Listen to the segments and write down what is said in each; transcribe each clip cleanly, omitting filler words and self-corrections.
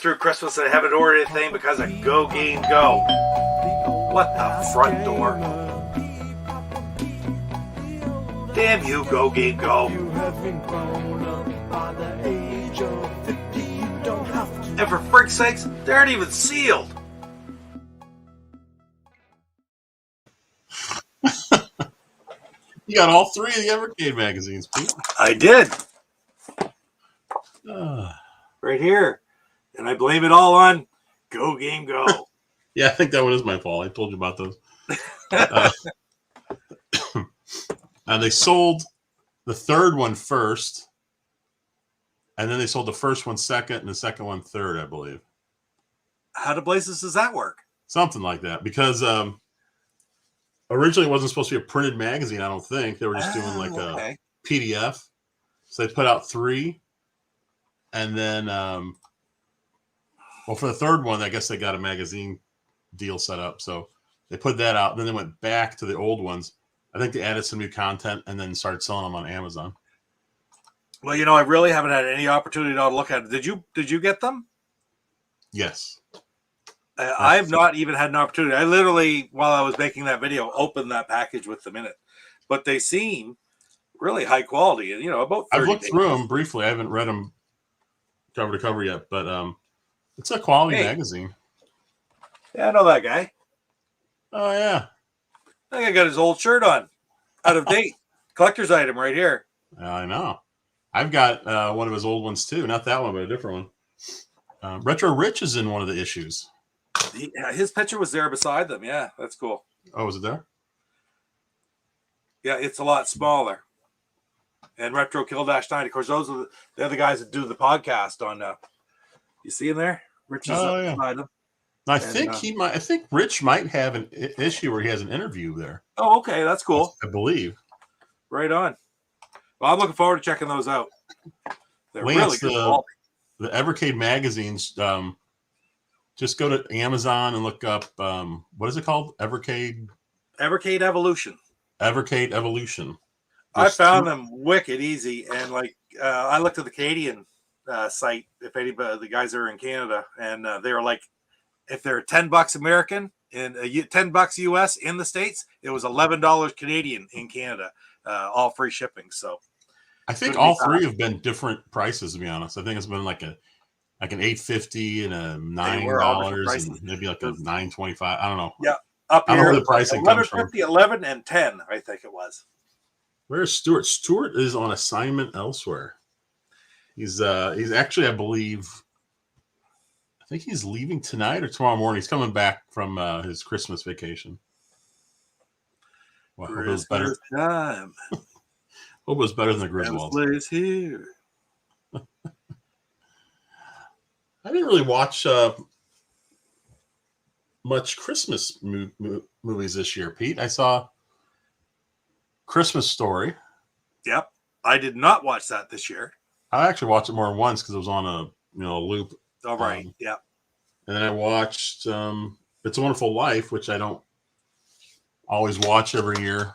through Christmas and I haven't ordered anything because of Go Game Go. What the front door? Damn you, Go Game Go. And for frick's sakes, they aren't even sealed. You got all three of the Evercade magazines, Pete. I did. Right here. And I blame it all on Go Game Go. Yeah, I think that one is my fault. I told you about those. They sold the third one first, and then they sold the first one second and the second one third, I believe. How to blazes does that work? Something like that. Because originally it wasn't supposed to be a printed magazine, I don't think. They were just doing like a PDF. So they put out 3. And then, for the third one, I guess they got a magazine deal set up. So they put that out. Then they went back to the old ones. I think they added some new content and then started selling them on Amazon. Well, I really haven't had any opportunity to look at it. Did you get them? Yes. I've not even had an opportunity. I literally, while I was making that video, opened that package with them in it. But they seem really high quality. And, about 30 I've looked through them briefly. I haven't read them cover to cover yet, but it's a quality magazine. Yeah, I know that guy. Oh, yeah. I think I got his old shirt on. Out of date. Collector's item right here. I know. I've got one of his old ones, too. Not that one, but a different one. Retro Rich is in one of the issues. His picture was there beside them. Yeah, that's cool. Oh, was it there? Yeah, it's a lot smaller. And Retro Kill -9. Of course, those are the other guys that do the podcast on. You see him there? Rich is beside them. I think Rich might have an issue where he has an interview there. Oh, okay, that's cool. I believe. Right on. Well, I'm looking forward to checking those out. They're really good. The Evercade magazines. Just go to Amazon and look up. What is it called? Evercade Evolution. Evercade Evolution. I found them wicked easy, and I looked at the Canadian site. If anybody, the guys are in Canada, and they were like, if they're $10 American and $10 US in the States, it was $11 Canadian in Canada, all free shipping. So I think all three have been different prices. To be honest, I think it's been like an $8.50 and a $9 and maybe like a $9.25. I don't know. Yeah, up here, I don't know where the pricing comes from. 11, and 10, I think it was. Where's Stuart? Stuart is on assignment elsewhere. He's actually, I believe, I think he's leaving tonight or tomorrow morning. He's coming back from his Christmas vacation. Well, hope it was better. Hope it was better than the Griswolds. Is here. I didn't really watch much Christmas movies this year, Pete. I saw Christmas Story. Yep, I did not watch that this year. I actually watched it more than once because it was on a loop. Oh, right. Yeah. And then I watched It's a Wonderful Life, which I don't always watch every year.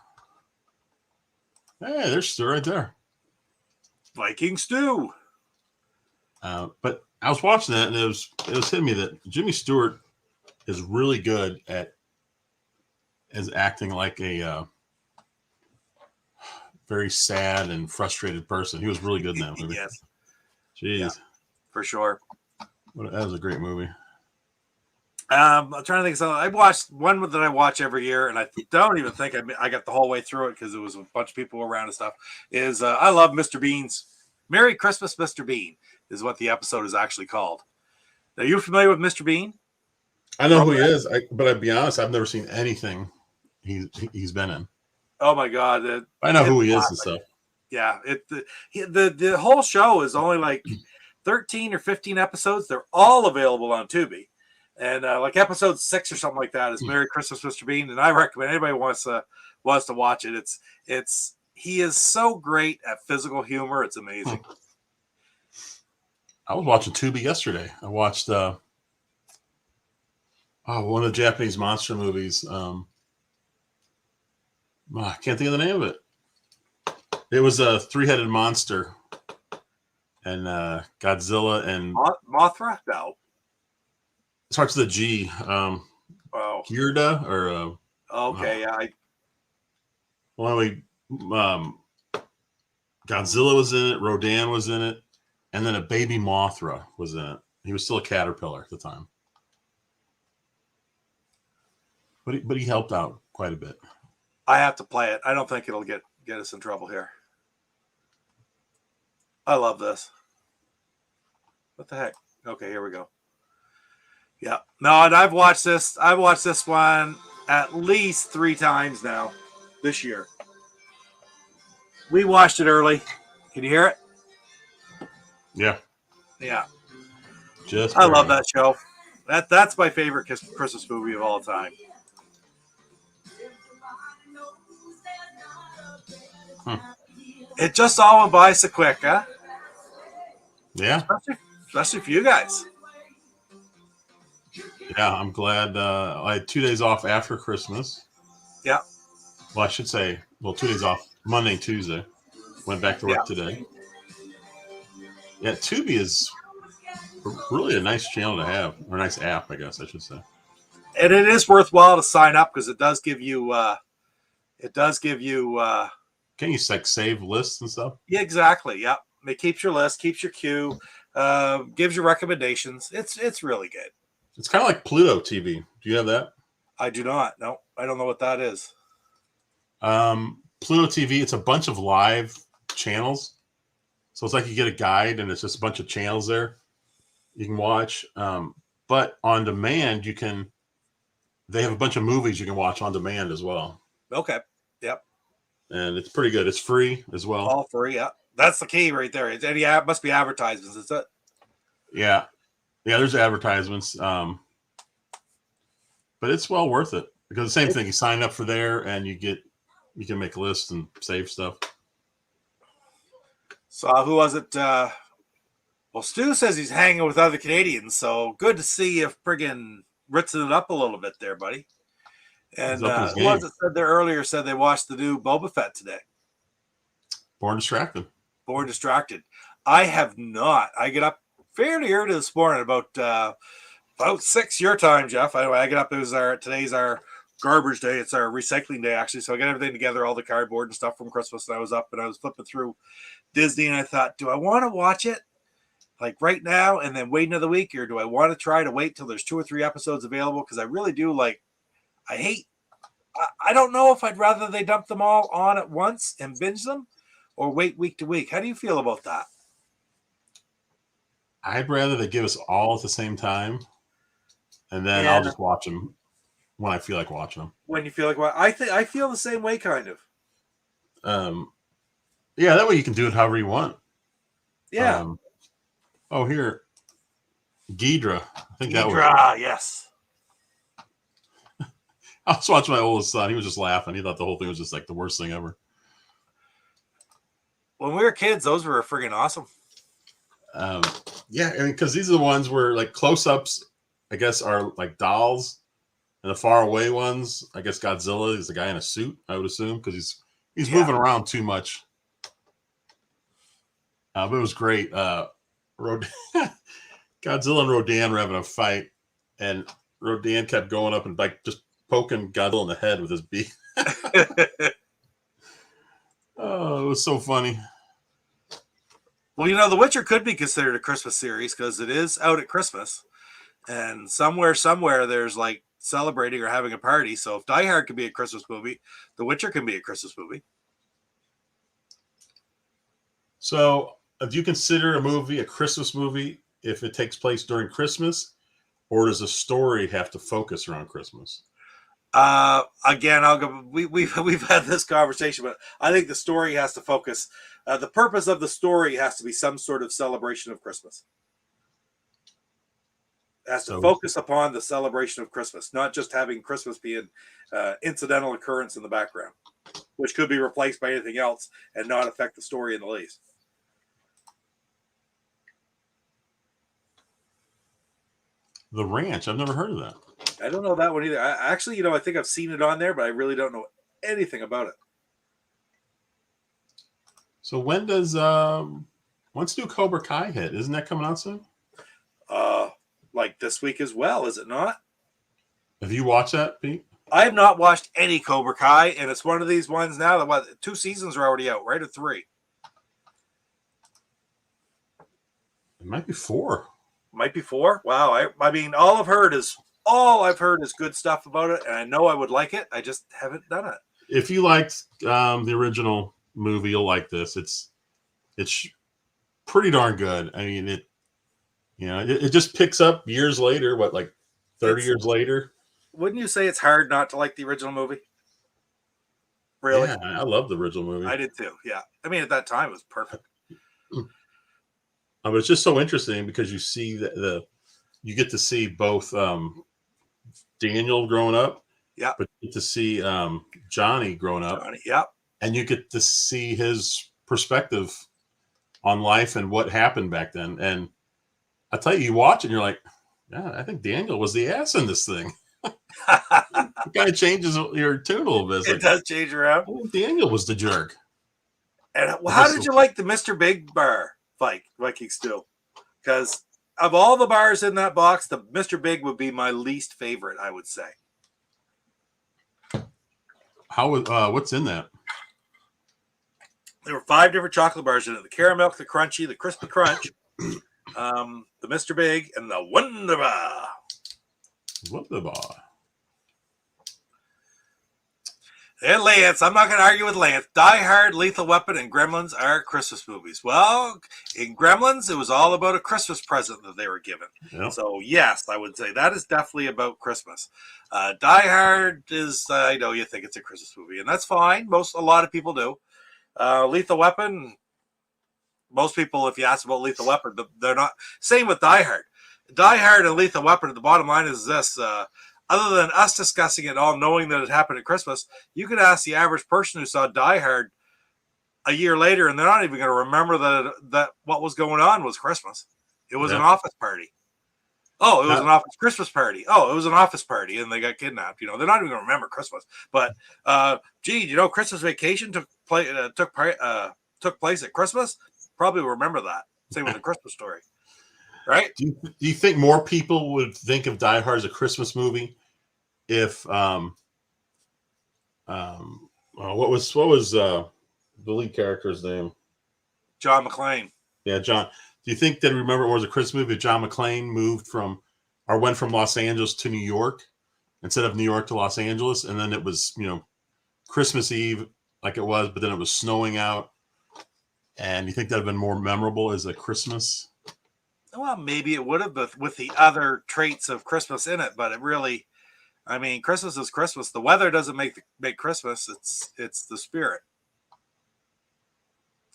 Hey, there's Stu right there. Viking Stew. But I was watching that, and it was hitting me that Jimmy Stewart is really good at acting like a very sad and frustrated person. He was really good in that movie. Yes. Jeez. Yeah, for sure. That was a great movie. I'm trying to think of something. I watched one that I watch every year, and I don't even think I got the whole way through it because it was a bunch of people around and stuff. I love Mr. Bean's Merry Christmas, Mr. Bean is what the episode is actually called. Are you familiar with Mr. Bean? I know who he is, but I'll be honest, I've never seen anything he's been in. Oh my God! I know who he is and stuff. Yeah, the whole show is only like 13 or 15 episodes. They're all available on Tubi, and like episode 6 or something like that is Merry Christmas, Mr. Bean, and I recommend anybody wants to watch it. He is so great at physical humor. It's amazing. I was watching Tubi yesterday. I watched one of the Japanese monster movies. I can't think of the name of it. It was a 3-headed monster, and Godzilla and Mothra. No, starts with a G. Oh, Girda or okay. Yeah, well, Godzilla was in it. Rodan was in it, and then a baby Mothra was in it. He was still a caterpillar at the time, but he helped out quite a bit. I have to play it. I don't think it'll get us in trouble here. I love this. What the heck? Okay, here we go. Yeah. No, and I've watched this. I've watched this one at least 3 times now this year. We watched it early. Can you hear it? Yeah. Yeah. Just I love barely. that show. That's my favorite Christmas movie of all time. It just all went by so quick, huh? Yeah. Especially for you guys. Yeah, I'm glad. I had 2 days off after Christmas. Yeah. Well, I should say, 2 days off Monday, Tuesday. Went back to work today. Yeah, Tubi is really a nice channel to have, or a nice app, I guess I should say. And it is worthwhile to sign up because it does give you. Can you like save lists and stuff? Yeah, exactly. Yeah, it keeps your list, keeps your queue, gives you recommendations. It's really good. It's kind of like Pluto TV. Do you have that? I do not. No, I don't know what that is. Pluto TV. It's a bunch of live channels. So it's like you get a guide and it's just a bunch of channels there you can watch. But on demand, they have a bunch of movies you can watch on demand as well. Okay. Yep. And it's pretty good. It's free as well. All free. Yeah. That's the key right there. Any app must be advertisements. Is it? Yeah. Yeah. There's advertisements. But it's well worth it because the same thing, you sign up for there and you can make lists and save stuff. So who was it? Well, Stu says he's hanging with other Canadians, so good to see you friggin' ritzing it up a little bit there, buddy. And who was it said there earlier said they watched the new Boba Fett today? Born Distracted. I have not. I get up fairly early this morning, about 6 your time, Jeff. Anyway, I get up. Today's our garbage day. It's our recycling day, actually. So I got everything together, all the cardboard and stuff from Christmas. And I was up and I was flipping through Disney, and I thought, do I want to watch it like right now and then wait another week, or do I want to try to wait till there's 2 or 3 episodes available? Because I really do I don't know if I'd rather they dump them all on at once and binge them or wait week to week. How do you feel about that? I'd rather they give us all at the same time, and then I'll just watch them when I feel like watching them. When you feel like what? I feel the same way, kind of. Yeah, that way you can do it however you want. Yeah. Here, Ghidra. I think that was. Yes. I was watching my oldest son. He was just laughing. He thought the whole thing was just like the worst thing ever. When we were kids, those were friggin' awesome. Yeah, I mean, because these are the ones where like close-ups, I guess, are like dolls, and the far away ones, I guess Godzilla is the guy in a suit. I would assume because he's moving around too much. But it was great. Godzilla and Rodan were having a fight, and Rodan kept going up and like just poking Godzilla in the head with his beak. Oh, it was so funny. Well, The Witcher could be considered a Christmas series because it is out at Christmas, and somewhere there's like celebrating or having a party. So if Die Hard can be a Christmas movie, The Witcher can be a Christmas movie. So, do you consider a movie a Christmas movie if it takes place during Christmas, or does the story have to focus around Christmas? Again, I'll go. We've had this conversation, but I think the story has to focus. The purpose of the story has to be some sort of celebration of Christmas. It has to focus upon the celebration of Christmas, not just having Christmas be an incidental occurrence in the background, which could be replaced by anything else and not affect the story in the least. The Ranch. I've never heard of that. I don't know that one either. I think I've seen it on there, but I really don't know anything about it. So when's new Cobra Kai hit? Isn't that coming out soon? like this week as well, is it not? Have you watched that, Pete? I have not watched any Cobra Kai, and it's one of these ones now that 2 seasons are already out, right? Or 3? It might be 4. Might be 4. Wow. I mean, all I've heard is good stuff about it, and I know I would like it. I just haven't done it. If you liked the original movie, you'll like this. It's pretty darn good. I mean, it just picks up years later. What, like 30 years later? Wouldn't you say it's hard not to like the original movie? Really? Yeah, I love the original movie. I did too. Yeah. I mean, at that time, it was perfect. But it's just so interesting because you see you get to see both Daniel growing up, yeah, but you get to see Johnny growing up, yeah, and you get to see his perspective on life and what happened back then. And I tell you, you watch it, and you're like, yeah, I think Daniel was the ass in this thing. It kind of changes your tune a little bit. It does change around. Oh, Daniel was the jerk. And how did you like the Mr. Big bar fight, Viking Stew? Because of all the bars in that box, the Mr. Big would be my least favorite, I would say. What's in that? There were 5 different chocolate bars in it: the caramel, the crunchy, the crispy crunch, the Mr. Big, and the Wonder Bar. Wonder Bar. And Lance, I'm not going to argue with Lance. Die Hard, Lethal Weapon, and Gremlins are Christmas movies. Well, in Gremlins, it was all about a Christmas present that they were given. Yep. So, yes, I would say that is definitely about Christmas. Die Hard is, I know you think it's a Christmas movie, and that's fine. A lot of people do. Lethal Weapon, most people, if you ask about Lethal Weapon, they're not. Same with Die Hard. Die Hard and Lethal Weapon, the bottom line is this. Other than us discussing it all, knowing that it happened at Christmas, you could ask the average person who saw Die Hard a year later, and they're not even going to remember that what was going on was Christmas. It was an office party. Oh, it was an office Christmas party. Oh, it was an office party, and they got kidnapped. They're not even going to remember Christmas. But, Christmas Vacation took place at Christmas? Probably remember that. Same with the Christmas Story. Right? Do you think more people would think of Die Hard as a Christmas movie if what was the lead character's name? John McClane. Yeah, John. Do you think that remember it was a Christmas movie if John McClane went from Los Angeles to New York instead of New York to Los Angeles, and then it was Christmas Eve like it was, but then it was snowing out, and you think that'd have been more memorable as a Christmas? Well, maybe it would have, but with the other traits of Christmas in it. But it really, I mean, Christmas is Christmas. The weather doesn't make Christmas. It's the spirit.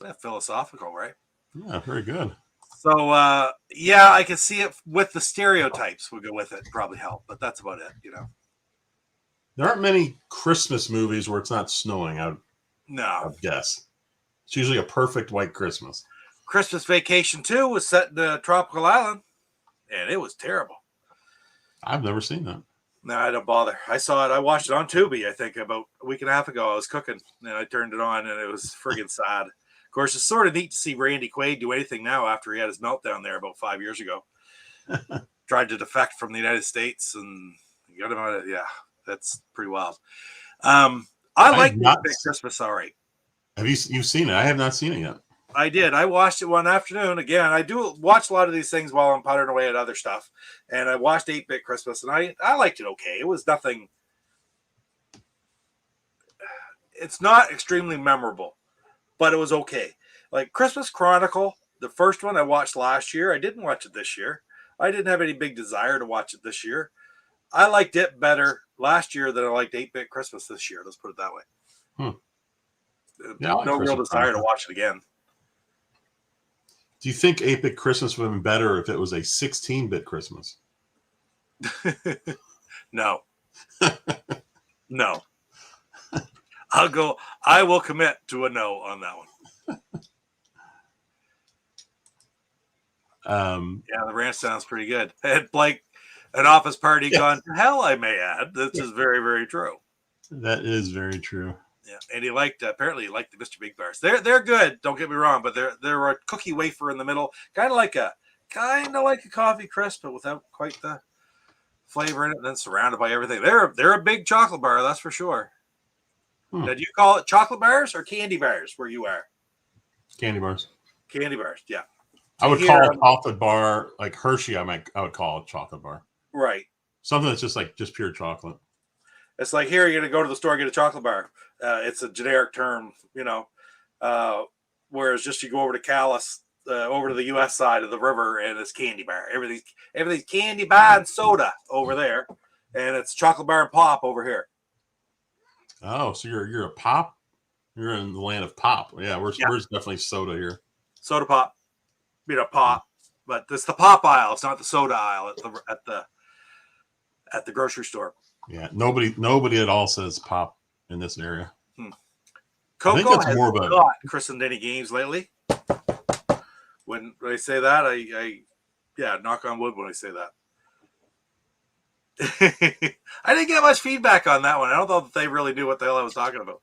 That's philosophical, right? Yeah, very good. So, I can see it with the stereotypes. Would go with it, probably help, but that's about it. There aren't many Christmas movies where it's not snowing. I would guess it's usually a perfect white Christmas. Christmas Vacation 2 was set in a tropical island, and it was terrible. I've never seen that. No, I don't bother. I saw it. I watched it on Tubi, I think, about a week and a half ago. I was cooking, and I turned it on, and it was friggin' sad. Of course, it's sort of neat to see Randy Quaid do anything now after he had his meltdown there about 5 years ago. Tried to defect from the United States, and got him out of that's pretty wild. I like Christmas, all right. Have you've seen it? I have not seen it yet. I did. I watched it one afternoon. Again, I do watch a lot of these things while I'm puttering away at other stuff. And I watched 8-Bit Christmas, and I liked it okay. It was nothing. It's not extremely memorable, but it was okay. Like Christmas Chronicle, the first one I watched last year. I didn't watch it this year. I didn't have any big desire to watch it this year. I liked it better last year than I liked 8-Bit Christmas this year. Let's put it that way. No real desire to watch it again. Do you think 8-Bit Christmas would have been better if it was a 16-bit Christmas? No. No. I will commit to a no on that one. The ranch sounds pretty good. Had Blake an office party gone to hell, I may add. This is very, very true. That is very true. Yeah, and he apparently he liked the Mr. Big bars. They're good. Don't get me wrong, but they're a cookie wafer in the middle, kind of like a kind of like a coffee crisp, but without quite the flavor in it. And then surrounded by everything. They're a big chocolate bar, that's for sure. Now, do you call it chocolate bars or candy bars where you are? Candy bars. Candy bars, yeah. I would call a chocolate bar like Hershey. I would call it chocolate bar. Right. Something that's just pure chocolate. It's like here, you're gonna go to the store and get a chocolate bar. It's a generic term, whereas just you go over to Calais, over to the U.S. side of the river, and it's candy bar. Everything's candy bar and soda over there, and it's chocolate bar and pop over here. Oh, so you're a pop? You're in the land of pop. Yeah, where's definitely soda here. Soda pop, pop, but it's the pop aisle. It's not the soda aisle at the grocery store. Yeah, nobody at all says pop in this area. Coco has not christened any games lately. When I say that, I knock on wood when I say that. I didn't get much feedback on that one. I don't know that they really knew what the hell I was talking about.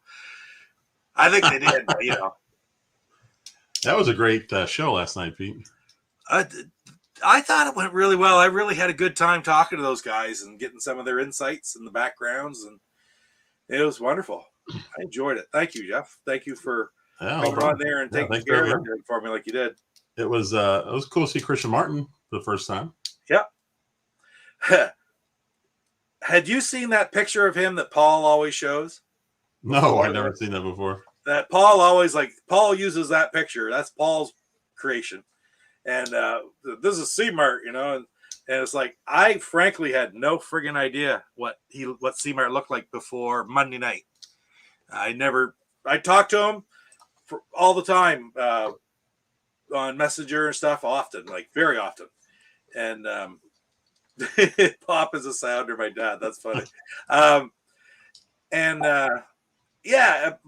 I think they did, but, That was a great show last night, Pete. I thought it went really well. I really had a good time talking to those guys and getting some of their insights and the backgrounds, and it was wonderful. I enjoyed it. Thank you, Jeff. Thank you for coming on there and taking care of it for me like you did. It was cool to see Christian Martin for the first time. Yeah. Had you seen that picture of him that Paul always shows? No, I've never seen that before. That Paul uses that picture. That's Paul's creation. And this is C-Mart, and it's like, I frankly had no friggin' idea what C-Mart looked like before Monday night. I talked to him all the time on Messenger and stuff often, like very often. And Pop is a sounder, my dad. That's funny. I've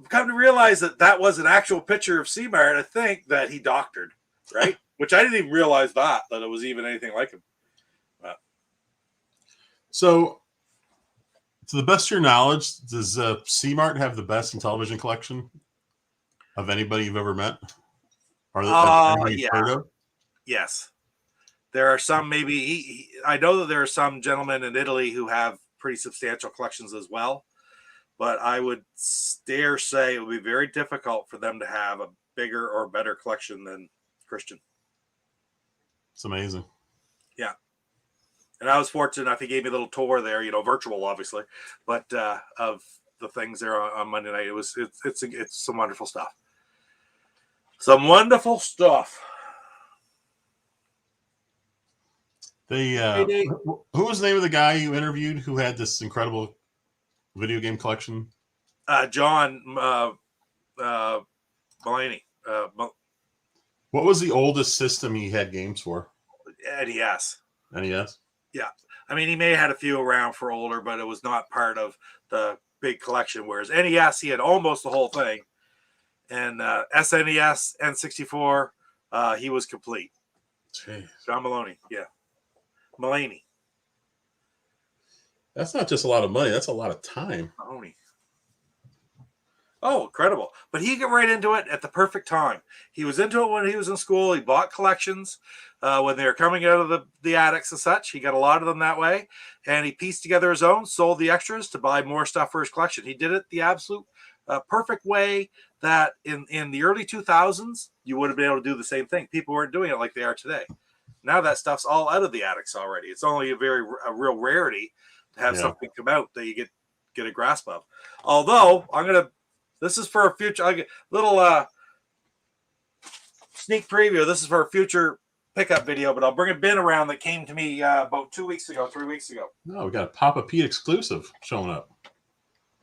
come to realize that was an actual picture of C-Mart, I think, that he doctored, right? Which I didn't even realize that it was even anything like him. So, to the best of your knowledge, does C-Mart have the best in television collection of anybody you've ever met? Or you've heard of? Yes. There are some, maybe, I know that there are some gentlemen in Italy who have pretty substantial collections as well, but I would dare say it would be very difficult for them to have a bigger or better collection than Christian. It's amazing. Yeah. And I was fortunate enough. He gave me a little tour there, virtual, obviously, but of the things there on Monday night. It's some wonderful stuff. Some wonderful stuff. Who was the name of the guy you interviewed who had this incredible video game collection? John Mulaney. What was the oldest system he had games for? NES. NES? Yeah. I mean, he may have had a few around for older, but it was not part of the big collection. Whereas NES, he had almost the whole thing. And SNES, N64, he was complete. Jeez. John Mulaney. Yeah. Mulaney. That's not just a lot of money. That's a lot of time. Mulaney. Oh, incredible. But he got right into it at the perfect time. He was into it when he was in school. He bought collections when they were coming out of the attics and such. He got a lot of them that way. And he pieced together his own, sold the extras to buy more stuff for his collection. He did it the absolute perfect way that in the early 2000s, you would have been able to do the same thing. People weren't doing it like they are today. Now that stuff's all out of the attics already. It's only a real rarity to have something come out that you get a grasp of. Although, this is for a future, little sneak preview. This is for a future pickup video, but I'll bring a bin around that came to me about 3 weeks ago. No, we got a Papa Pete exclusive showing up.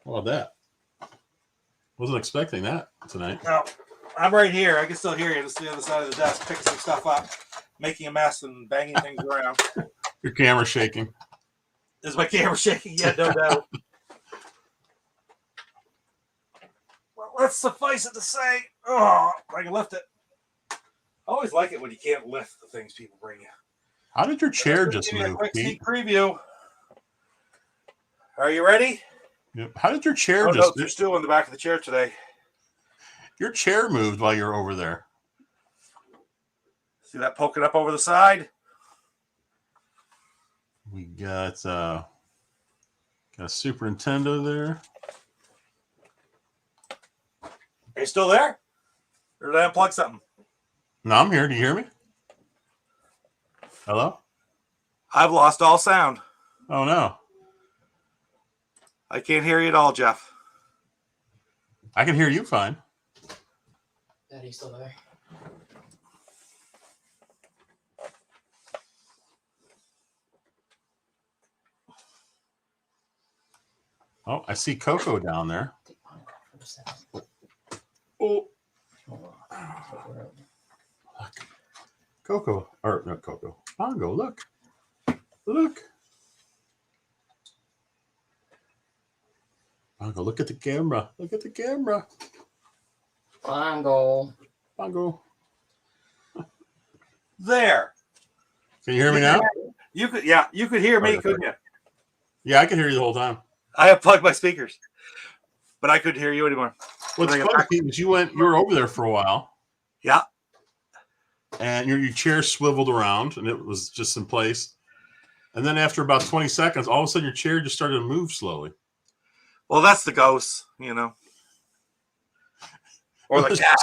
How about that? Wasn't expecting that tonight. No, I'm right here. I can still hear you. Just the other side of the desk, picking some stuff up, making a mess and banging things around. Your camera's shaking. Is my camera shaking? Yeah, no doubt. Well, let's suffice it to say, I can lift it. I always like it when you can't lift the things people bring you. How did your chair just move? A quick sneak preview. Are you ready? Yep. How did your chair just? No, there's still in the back of the chair today. Your chair moved while you were over there. See that poking up over the side? We got a Super Nintendo there. Are you still there? Or did I unplug something? No, I'm here. Do you hear me? Hello? I've lost all sound. Oh, no. I can't hear you at all, Jeff. I can hear you fine. Daddy's still there. Oh, I see Coco down there. Oh. Look. Coco. Or not Coco. Bongo, look. Look. Bongo, look at the camera. Look at the camera. Bongo. Bongo. There. Can you hear me now? You could hear me, couldn't you? Yeah, I can hear you the whole time. I have plugged my speakers, but I couldn't hear you anymore. What's funny, Pete, is you were over there for a while. Yeah. And your chair swiveled around and it was just in place. And then after about 20 seconds, all of a sudden your chair just started to move slowly. Well, that's the ghost, you know. Or the cat.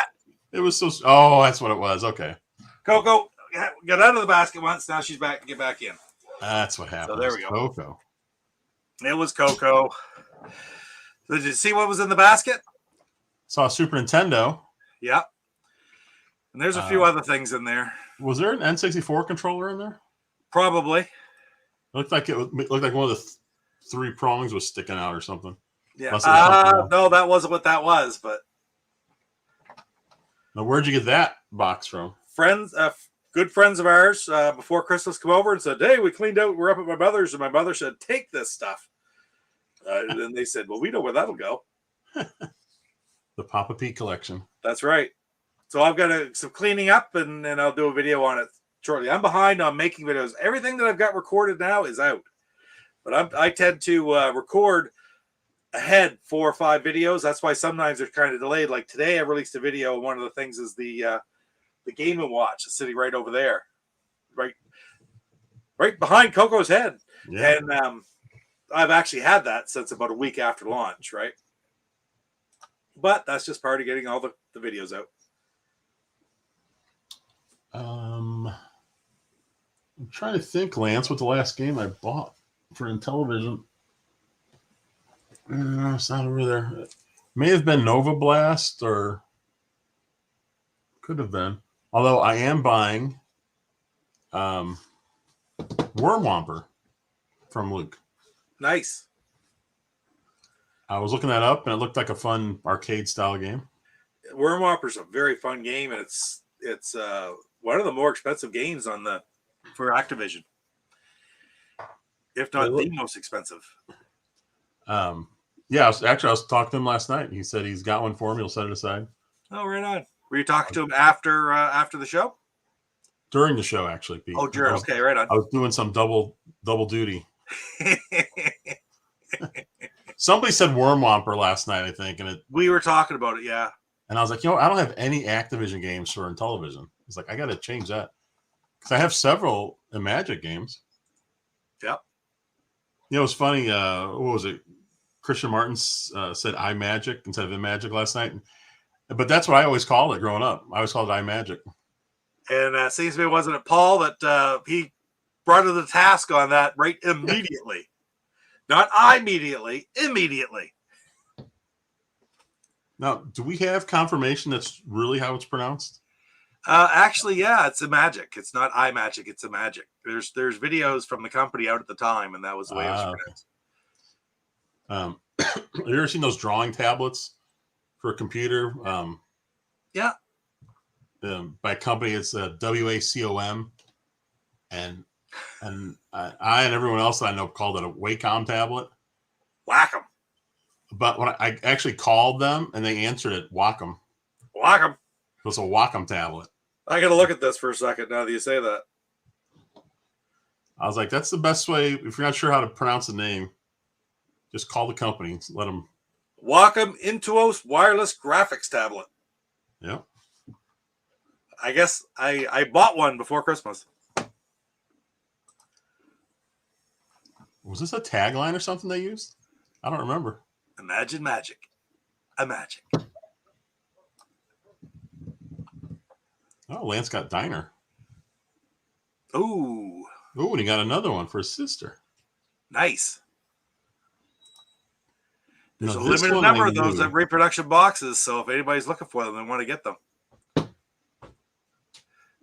It was so... Oh, that's what it was. Okay. Coco got out of the basket once. Now she's back. Get back in. That's what happened. So there we go. Coco. It was Coco. Did you see what was in the basket? Saw a Super Nintendo. Yeah. And there's a few other things in there. Was there an N64 controller in there? Probably. It looked like one of the three prongs was sticking out or something. Yeah. No, that wasn't what that was. But now, where'd you get that box from? Friends, good friends of ours, before Christmas come over and said, "Hey, we cleaned out. We're up at my mother's," and my mother said, "Take this stuff." And then they said, "Well, we know where that'll go." The Papa Pete collection. That's right. So I've got some cleaning up, and I'll do a video on it shortly. I'm behind on making videos. Everything that I've got recorded now is out, but I tend to record ahead 4 or 5 videos. That's why sometimes they're kind of delayed. Like today, I released a video. And one of the things is the Game & Watch, the sitting right over there, right behind Coco's head. Yeah. And I've actually had that since about a week after launch, right? But that's just part of getting all the videos out. I'm trying to think, Lance, what the last game I bought for Intellivision. It's not over there. It may have been Nova Blast, or could have been. Although I am buying Worm Whomper from Luke. Nice. I was looking that up, and it looked like a fun arcade-style game. Worm Whopper's a very fun game, and it's one of the more expensive games for Activision, if not the most expensive. Yeah, I was talking to him last night. He said he's got one for me. He'll set it aside. Oh, right on. Were you talking to him after the show? During the show, actually, Pete. Oh, during. Okay, right on. I was doing some double duty. Somebody said Worm Whomper last night, I think, and we were talking about it, yeah. And I was like, I don't have any Activision games for Intellivision. He's like, I got to change that because I have several Imagic games. Yep. It was funny. What was it? Christian Martin said iMagic instead of Imagic last night, but that's what I always called it growing up. I always called it iMagic. And seems to me, wasn't it Paul that he brought to the task on that right immediately? Not immediately, immediately. Now, do we have confirmation that's really how it's pronounced? Actually, yeah, it's Imagic. It's not iMagic, it's Imagic. There's videos from the company out at the time, and that was the way it was pronounced. Have you ever seen those drawing tablets for a computer? Yeah. By a company, it's WACOM, and I and everyone else that I know called it a Wacom tablet. Whack 'em. But when I actually called them and they answered it, Wacom. Whack 'em. It was a Wacom tablet. I got to look at this for a second now that you say that. I was like, that's the best way. If you're not sure how to pronounce the name, just call the company. Let them. Wacom Intuos wireless graphics tablet. Yep. I guess I bought one before Christmas. Was this a tagline or something they used? I don't remember. Imagine magic. A magic. Oh, Lance got Diner. Ooh. Oh, and he got another one for his sister. Nice. There's Now, a this limited one number I of those knew. reproduction boxes, so if anybody's looking for them, they want to get them.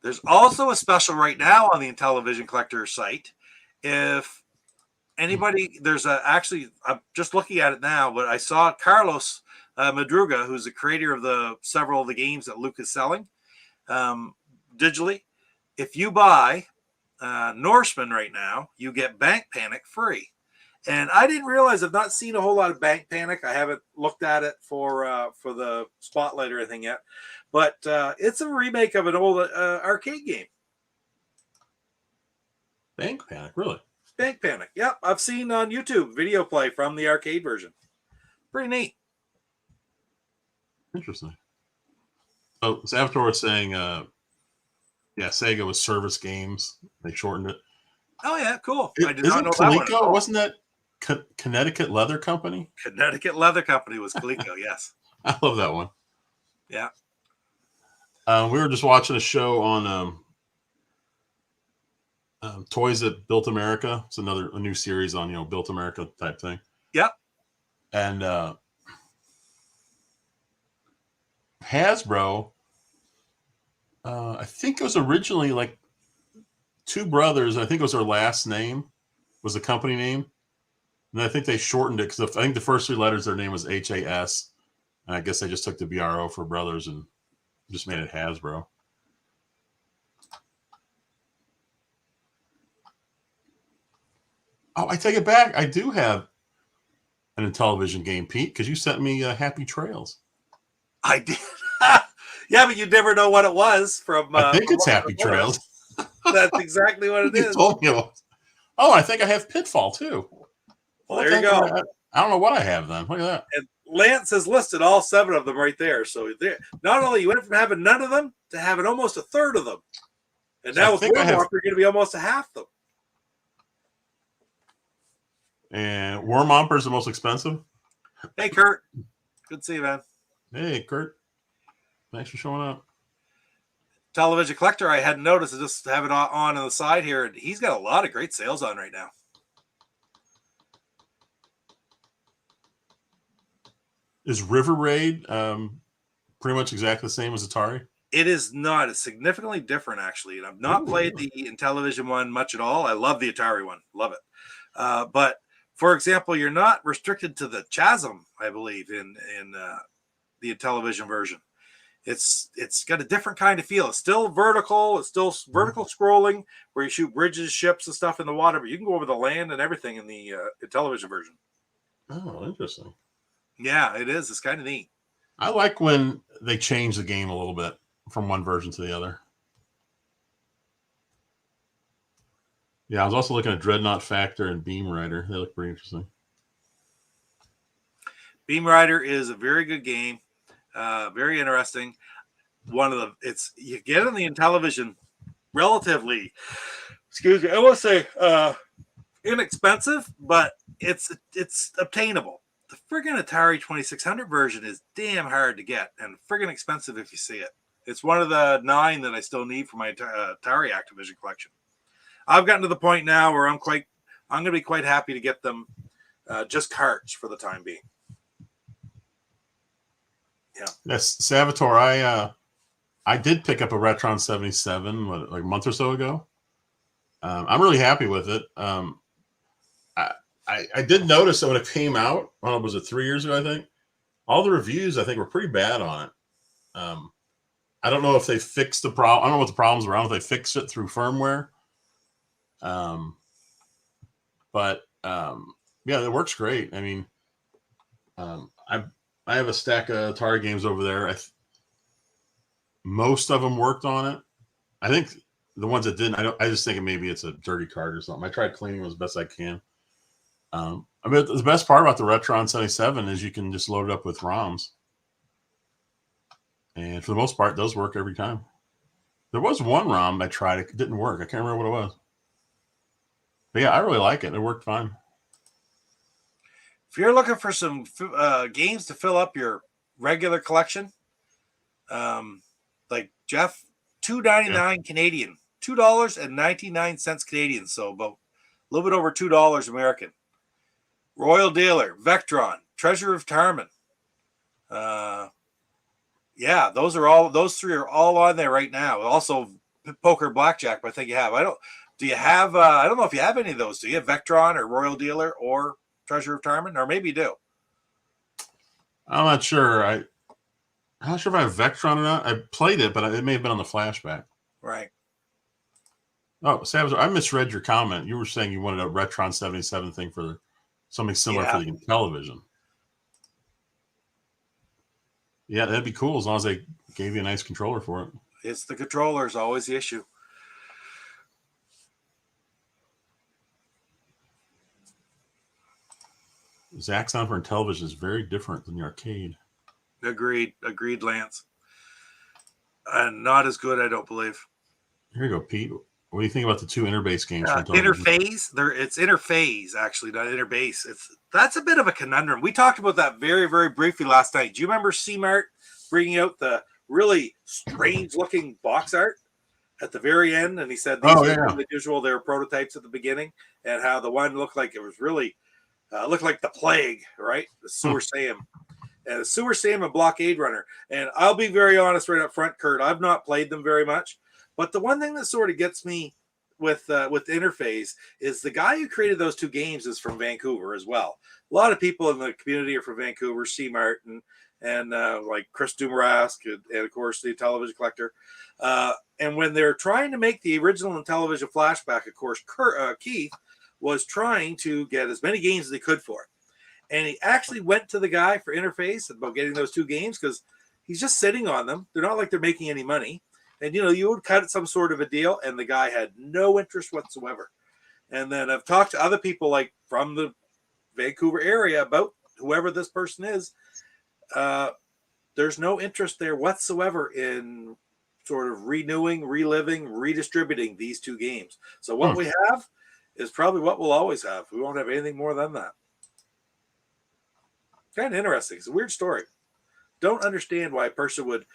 There's also a special right now on the Intellivision Collector site. If anybody, actually, I'm just looking at it now, but I saw Carlos Madruga, who's the creator of several of the games that Luke is selling digitally. If you buy Norseman right now, you get Bank Panic free. And I didn't realize, I've not seen a whole lot of Bank Panic. I haven't looked at it for the Spotlight or anything yet. But it's a remake of an old arcade game. Bank Panic, really? Bank Panic. Yep, I've seen on YouTube video play from the arcade version. Pretty neat. Interesting. So Salvatore was saying, Sega was Service Games. They shortened it. Oh yeah, cool. I did Isn't not know that one. Coleco, wasn't that Connecticut Leather Company? Connecticut Leather Company was Coleco, yes. I love that one. Yeah. We were just watching a show on Toys That Built America. It's a new series on Built America type thing. Yep. And Hasbro, I think it was originally like two brothers. I think it was their last name was the company name, and I think they shortened it because I think the first three letters of their name was HAS, and I guess they just took the BRO for brothers and just made it Hasbro. Oh, I take it back. I do have an Intellivision game, Pete, because you sent me Happy Trails. I did. Yeah, but you never know what it was from. I think it's Happy Trails. That's exactly what it You is. told me it was. Oh, I think I have Pitfall too. Well, there you go. I don't know what I have then. Look at that. And Lance has listed all 7 of them right there. So not only you went from having none of them to having almost a third of them, and So now I with think I have- Warmwalker, you're going to be almost a half them. And Wormomper is the most expensive. Hey, Kurt. Good to see you, man. Hey, Kurt. Thanks for showing up. Television Collector, I hadn't noticed. I just have it on the side here, and he's got a lot of great sales on right now. Is River Raid pretty much exactly the same as Atari? It is not. It's significantly different, actually. And I've not played the Intellivision one much at all. I love the Atari one. Love it. But, for example, you're not restricted to the chasm, I believe, in the Intellivision version. It's got a different kind of feel. It's still vertical. It's still vertical scrolling where you shoot bridges, ships, and stuff in the water. But you can go over the land and everything in the Intellivision version. Oh, interesting. Yeah, it is. It's kind of neat. I like when they change the game a little bit from one version to the other. Yeah, I was also looking at Dreadnought Factor and Beam Rider. They look pretty interesting. Beam Rider is a very good game. Very interesting. You get in the Intellivision relatively, I won't say inexpensive, but it's obtainable. The friggin' Atari 2600 version is damn hard to get and friggin' expensive if you see it. It's one of the 9 that I still need for my Atari Activision collection. I've gotten to the point now where I'm going to be quite happy to get them just carts for the time being. Yeah. Yes, Salvatore, I did pick up a Retron 77 like a month or so ago. I'm really happy with it. I did notice that when it came out, was it 3 years ago, I think? All the reviews, I think, were pretty bad on it. I don't know if they fixed the problem. I don't know what the problems were. I don't know if they fixed it through firmware. But yeah, it works great. I mean, I have a stack of Atari games over there. Most of them worked on it. I think the ones that didn't, I just think maybe it's a dirty card or something. I tried cleaning them as best I can. I mean, the best part about the Retron 77 is you can just load it up with ROMs. And for the most part, those work every time. There was one ROM I tried. It didn't work. I can't remember what it was. But yeah, I really like it. It worked fine. If you're looking for some games to fill up your regular collection, like Jeff, $2.99 Canadian, $2.99 Canadian, so about a little bit over $2 American. Royal Dealer, Vectron, Treasure of Tarman. Yeah, those three are all on there right now. Also, Poker Blackjack, but I think you have. Do you have? I don't know if you have any of those. Do you have Vectron or Royal Dealer or Treasure of Tarman, or maybe you do? I'm not sure. I'm not sure if I have Vectron or not. I played it, but it may have been on the flashback. Right. Oh, Savage, I misread your comment. You were saying you wanted a Retron 77 thing for something similar for the television. Yeah, that'd be cool as long as they gave you a nice controller for it. It's the controller is always the issue. Zaxxon for television is very different than the arcade. Agreed, Lance. And not as good, I don't believe. Here you go, Pete. What do you think about the two Interbase games? Interface? It's Interphase, actually, not Interbase. That's a bit of a conundrum. We talked about that very, very briefly last night. Do you remember C-Mart bringing out the really strange-looking box art at the very end? And he said these were the usual. They were prototypes at the beginning, and how the one looked like it was really looked like the Plague, right? The Sewer Sam. And the Sewer Sam and Blockade Runner. And I'll be very honest right up front, Kurt, I've not played them very much. But the one thing that sort of gets me with Interface is the guy who created those two games is from Vancouver as well. A lot of people in the community are from Vancouver, C-Mart and like Chris Dumarask and of course the Television Collector. And when they're trying to make the original and television flashback, of course, Keith was trying to get as many games as he could for it. And he actually went to the guy for Interface about getting those two games because he's just sitting on them. They're not like they're making any money. And, you would cut some sort of a deal, and the guy had no interest whatsoever. And then I've talked to other people like from the Vancouver area about whoever this person is. There's no interest there whatsoever in sort of renewing, reliving, redistributing these two games. So what we have is probably what we'll always have. We won't have anything more than that. Kind of interesting. It's a weird story. Don't understand why a person would.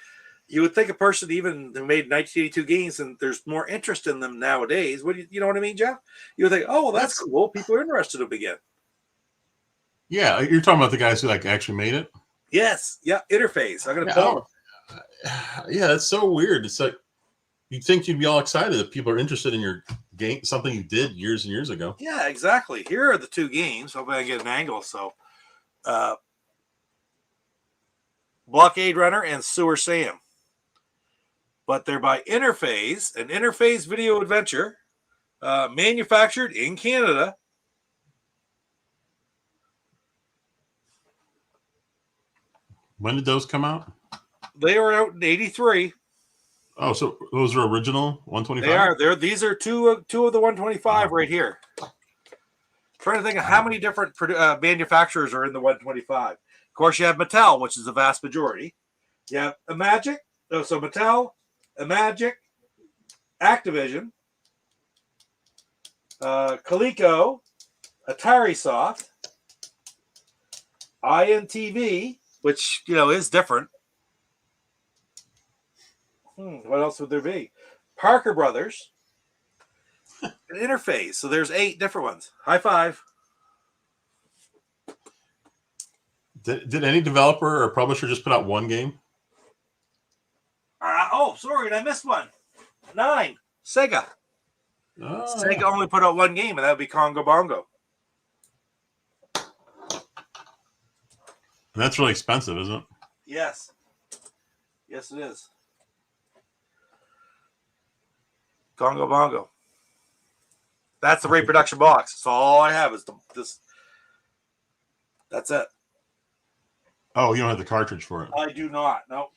You would think a person even who made 1982 games and there's more interest in them nowadays. You know what I mean, Jeff? You would think, oh, well, that's cool. People are interested in them again. Yeah, you're talking about the guys who actually made it. Yes, yeah, Interface. I'm gonna pull. Yeah, that's so weird. It's like you'd think you'd be all excited that people are interested in your game, something you did years and years ago. Yeah, exactly. Here are the two games. Hopefully, I get an angle. So, Blockade Runner and Sewer Sam. But they're by Interface, an Interface video adventure, manufactured in Canada. When did those come out? They were out in '83. Oh, so those are original 125? They are. These are two of the 125 right here. Trying to think of how many different manufacturers are in the 125. Of course, you have Mattel, which is the vast majority. You have Imagic. Oh, so Mattel, Imagic, Activision, Coleco, Atari Soft, INTV, which is different. What else would there be? Parker Brothers, an Interface. So there's 8 different ones. High five. Did any developer or publisher just put out one game? Sorry, I missed one. 9. Sega. Oh, Sega only put out one game, and that would be Congo Bongo. And that's really expensive, isn't it? Yes. Yes, it is. Congo Bongo. That's the reproduction box. So all I have is this. That's it. Oh, you don't have the cartridge for it. I do not. No.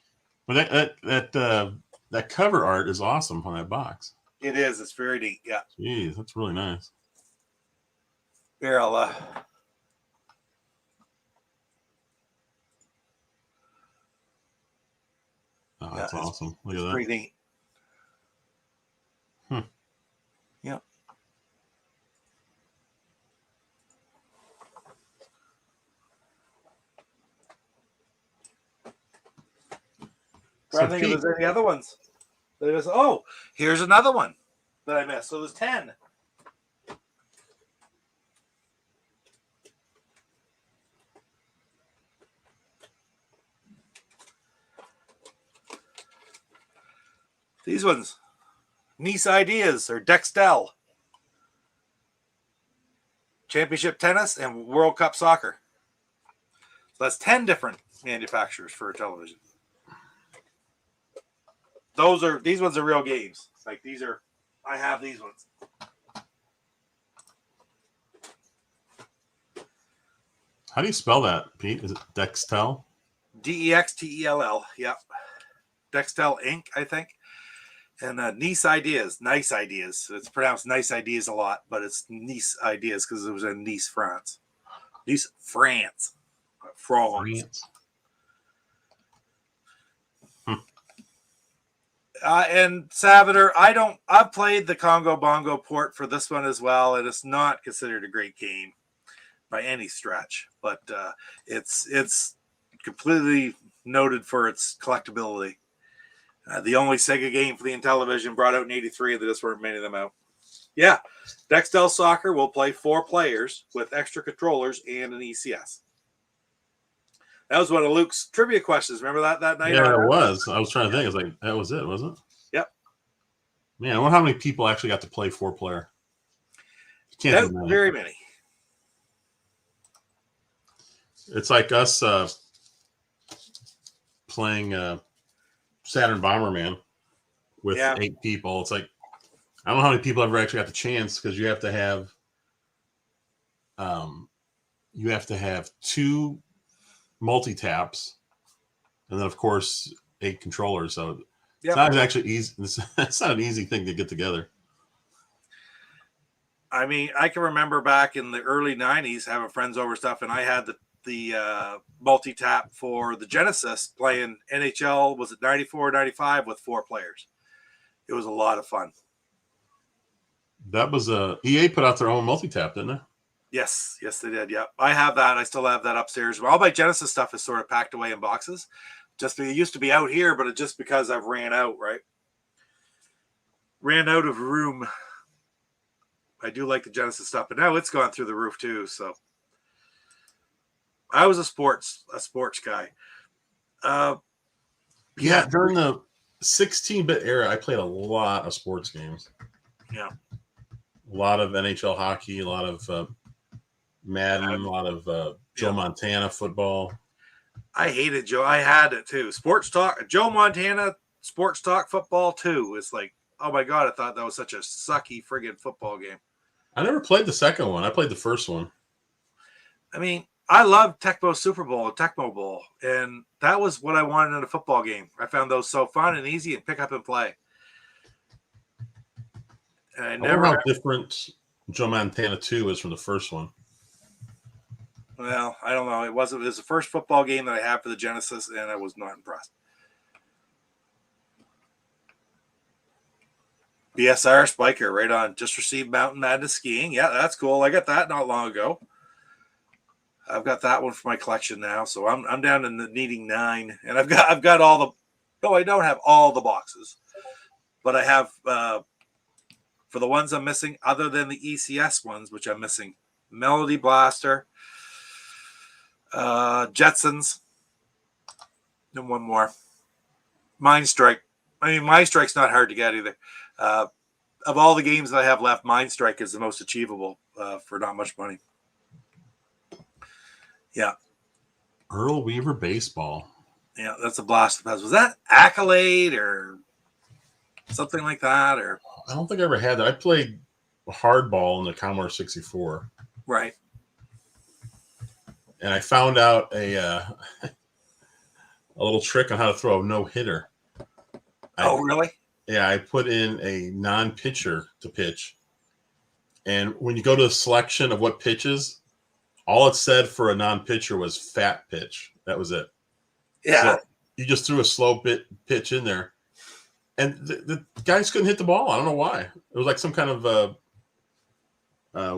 But that cover art is awesome on that box. It is. It's very neat. Yeah. Jeez, that's really nice. Here, I'll. Oh, that's awesome. Look at that. Pretty neat. Yeah. So I think if Pete, there's any other ones. There's here's another one that I missed. So there's 10. These ones. Nice Ideas or Dextel. Championship Tennis and World Cup Soccer. So that's 10 different manufacturers for a television. These ones are real games. Like I have these ones. how do you spell that, Pete? Is it Dextel? Dextell. Yep. Dextel Inc., I think. And Nice Ideas. Nice Ideas. It's pronounced Nice Ideas a lot, but it's Nice Ideas because it was in Nice, France. Nice, France. France. And Salvador, I've played the Congo Bongo port for this one as well, and it's not considered a great game by any stretch, but it's completely noted for its collectability. The only Sega game for the Intellivision brought out in '83, there just weren't many of them out. Yeah, Dextel Soccer will play 4 players with extra controllers and an ECS. That was one of Luke's trivia questions. Remember that night? Yeah, it was. I was trying to think. I was like, that was it, wasn't it? Yep. Man, I wonder how many people actually got to play 4-player. Can't be many. Very many. It's like us playing Saturn Bomberman with 8 people. It's like, I don't know how many people ever actually got the chance because you have to have 2 multi-taps and then of course 8 controllers. So it's not actually easy. It's not an easy thing to get together. I mean, I can remember back in the early '90s having friends over stuff, and I had the multi-tap for the Genesis playing NHL, was it 94 or 95 with 4 players. It was a lot of fun. That was EA put out their own multi-tap, didn't they? Yes, they did. Yeah, I have that. I still have that upstairs. All my Genesis stuff is sort of packed away in boxes. It used to be out here, but just because I've ran out of room. I do like the Genesis stuff, but now it's gone through the roof too. So I was a sports guy. Yeah, during the 16-bit era, I played a lot of sports games. Yeah, a lot of NHL hockey, a lot of Madden, a lot of Joe Montana football. I hated Joe. I had it too. Sports Talk, Joe Montana, Sports Talk Football 2. It's like, oh my God, I thought that was such a sucky friggin' football game. I never played the second one. I played the first one. I mean, I loved Tecmo Super Bowl and Tecmo Bowl, and that was what I wanted in a football game. I found those so fun and easy and pick up and play. And I wonder how different Joe Montana 2 is from the first one. Well, I don't know. It was the first football game that I had for the Genesis, and I was not impressed. BSR Spiker, right on. Just received Mountain Madness skiing. Yeah, that's cool. I got that not long ago. I've got that one for my collection now, so I'm down to needing 9, and I've got all the. No, I don't have all the boxes, but I have for the ones I'm missing, other than the ECS ones, which I'm missing, Melody Blaster, Jetsons, and one more, Mind Strike. I mean, Mind Strike's not hard to get either. Of all the games that I have left, Mind Strike is the most achievable for not much money. Yeah. Earl Weaver Baseball. Yeah, that's a blast of the past. Was that Accolade or something like that? Or I don't think I ever had that. I played hardball in the Commodore 64. Right. And I found out a little trick on how to throw a no-hitter. Oh, really? Yeah, I put in a non-pitcher to pitch. And when you go to the selection of what pitches, all it said for a non-pitcher was fat pitch. That was it. Yeah. So you just threw a slow pitch in there, and the guys couldn't hit the ball. I don't know why. It was like some kind of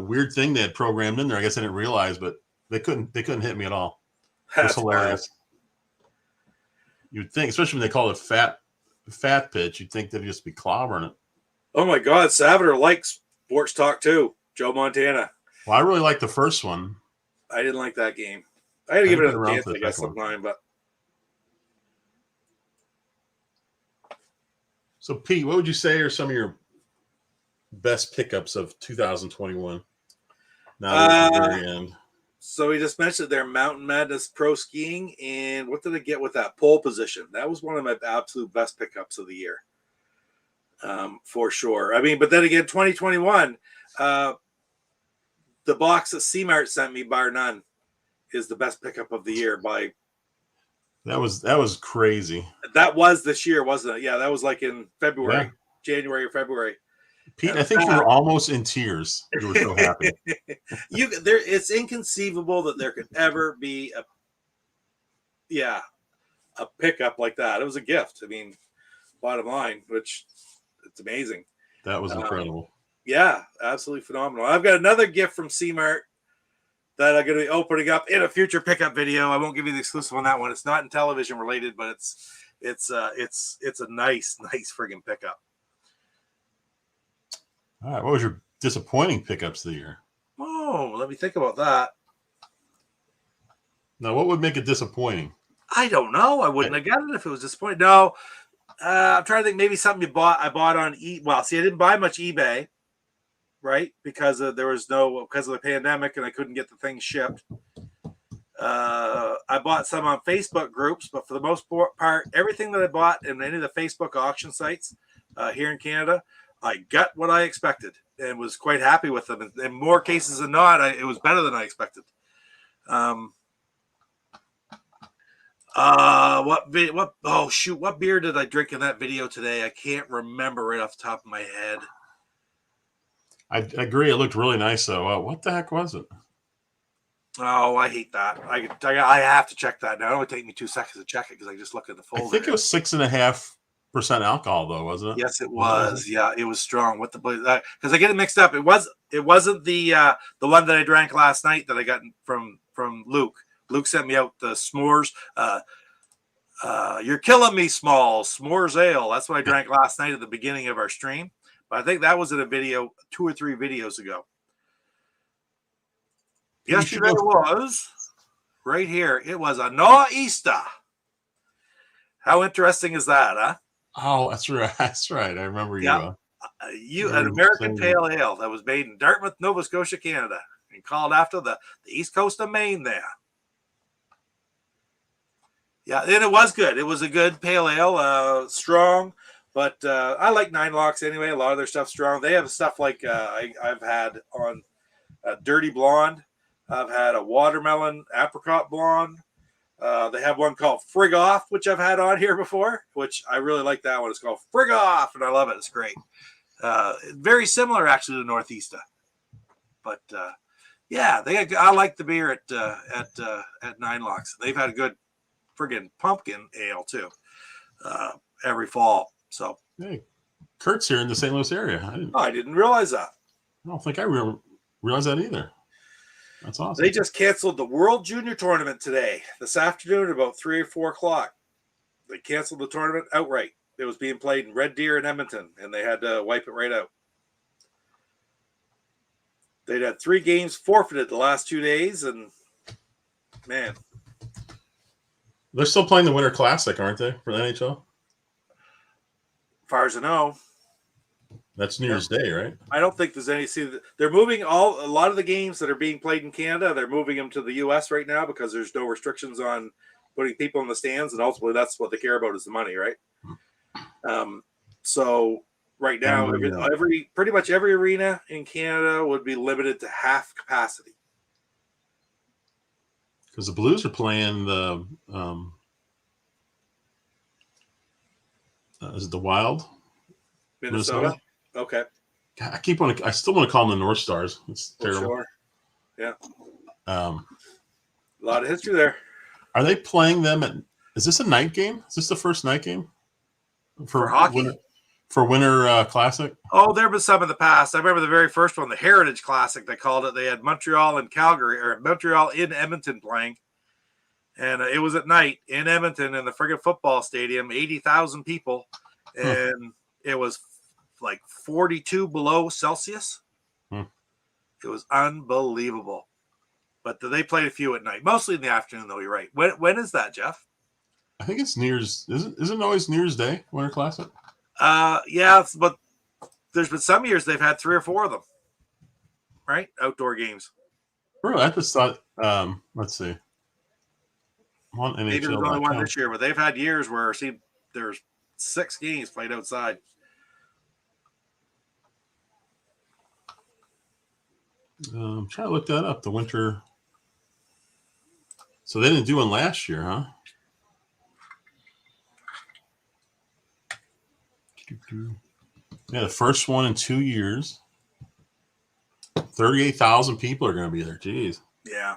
weird thing they had programmed in there. I guess I didn't realize, but they couldn't hit me at all. It was That's hilarious. You'd think, especially when they call it fat pitch, you'd think they'd just be clobbering it. Oh my God, Savater likes sports talk too. Joe Montana. Well, I really liked the first one. I didn't like that game. I had to give it a chance, I guess, second one. sometime. But So, Pete, what would you say are some of your best pickups of 2021? Now we're at the very end. So we just mentioned their Mountain Madness Pro Skiing, and what did I get with that pole position? That was one of my absolute best pickups of the year, for sure. I mean, but then again, 2021, the box that C-Mart sent me, bar none, is the best pickup of the year. By that was crazy. That was this year, wasn't it? Yeah, that was like in February, January or February. Pete, I think you were almost in tears. You were so happy. It's inconceivable that there could ever be a pickup like that. It was a gift. I mean, bottom line, which it's amazing. That was incredible. Yeah, absolutely phenomenal. I've got another gift from C-Mart that I'm going to be opening up in a future pickup video. I won't give you the exclusive on that one. It's not in television related, but it's a nice friggin' pickup. All right. What was your disappointing pickups of the year? Oh, let me think about that. Now, what would make it disappointing? I don't know. I wouldn't have gotten it if it was disappointing. No, I'm trying to think. Maybe something I bought on Well, see, I didn't buy much eBay, right? Because of the pandemic, and I couldn't get the things shipped. I bought some on Facebook groups, but for the most part, everything that I bought in any of the Facebook auction sites here in Canada, I got what I expected and was quite happy with them. In more cases than not, it was better than I expected. What beer did I drink in that video today? I can't remember right off the top of my head. I agree. It looked really nice, though. What the heck was it? Oh, I hate that. I have to check that now. It only take me 2 seconds to check it because I just look at the folder. I think it was 6.5% alcohol, though, wasn't it? Yes, it was. Yeah, it was strong. What the because I get it mixed up. It wasn't the one that I drank last night that I got from Luke. Luke sent me out the s'mores. You're killing me, Small s'mores ale. That's what I drank last night at the beginning of our stream. But I think that was in a video 2 or 3 videos ago. Yesterday was right here. It was a nor'easter. How interesting is that, huh? Oh, that's right. That's right. I remember an American pale ale that was made in Dartmouth, Nova Scotia, Canada, and called after the east coast of Maine there. Yeah, and it was good. It was a good pale ale, strong, but I like Nine Locks anyway. A lot of their stuff's strong. They have stuff like I've had on Dirty Blonde. I've had a watermelon apricot blonde. They have one called Frig Off, which I've had on here before, which I really like that one. It's called Frig Off, and I love it. It's great. Very similar, actually, to Northeaster. But, I like the beer at Nine Locks. They've had a good friggin' pumpkin ale, too, every fall. So, hey, Kurt's here in the St. Louis area. I didn't realize that. I don't think I realized that either. That's awesome. They just canceled the World Junior Tournament today, this afternoon, about 3 or 4 o'clock. They canceled the tournament outright. It was being played in Red Deer in Edmonton, and they had to wipe it right out. They'd had 3 games forfeited the last 2 days, and man. They're still playing the Winter Classic, aren't they, for the NHL? As far as I know. That's New Year's Day, right? I don't think there's any. See, they're moving a lot of the games that are being played in Canada. They're moving them to the U.S. right now because there's no restrictions on putting people in the stands, and ultimately that's what they care about is the money, right? So right now, pretty much every arena in Canada would be limited to half capacity. Because the Blues are playing the is it the Wild? Minnesota? Okay. I still want to call them the North Stars. It's terrible. Sure. Yeah. A lot of history there. Are they playing them is this a night game? Is this the first night game? For hockey? for Winter Classic? Oh, there was some in the past. I remember the very first one, the Heritage Classic, they called it. They had Montreal and Calgary, or Montreal in Edmonton playing. And it was at night in Edmonton in the friggin' football stadium, 80,000 people. And it was like 42 below Celsius. It was unbelievable. But they played a few at night, mostly in the afternoon, though. You're right. When is that, Jeff? I think it's New Year's. Isn't it always New Year's Day, Winter Classic? Yeah, but there's been some years they've had 3 or 4 of them, right? Outdoor games. Really, I just thought. Let's see. I'm on Maybe there's only one NHL.com. this year, but they've had years where there's 6 games played outside. I'm trying to look that up. The winter. So they didn't do one last year, huh? Yeah, the first one in 2 years. 38,000 people are going to be there. Jeez. Yeah.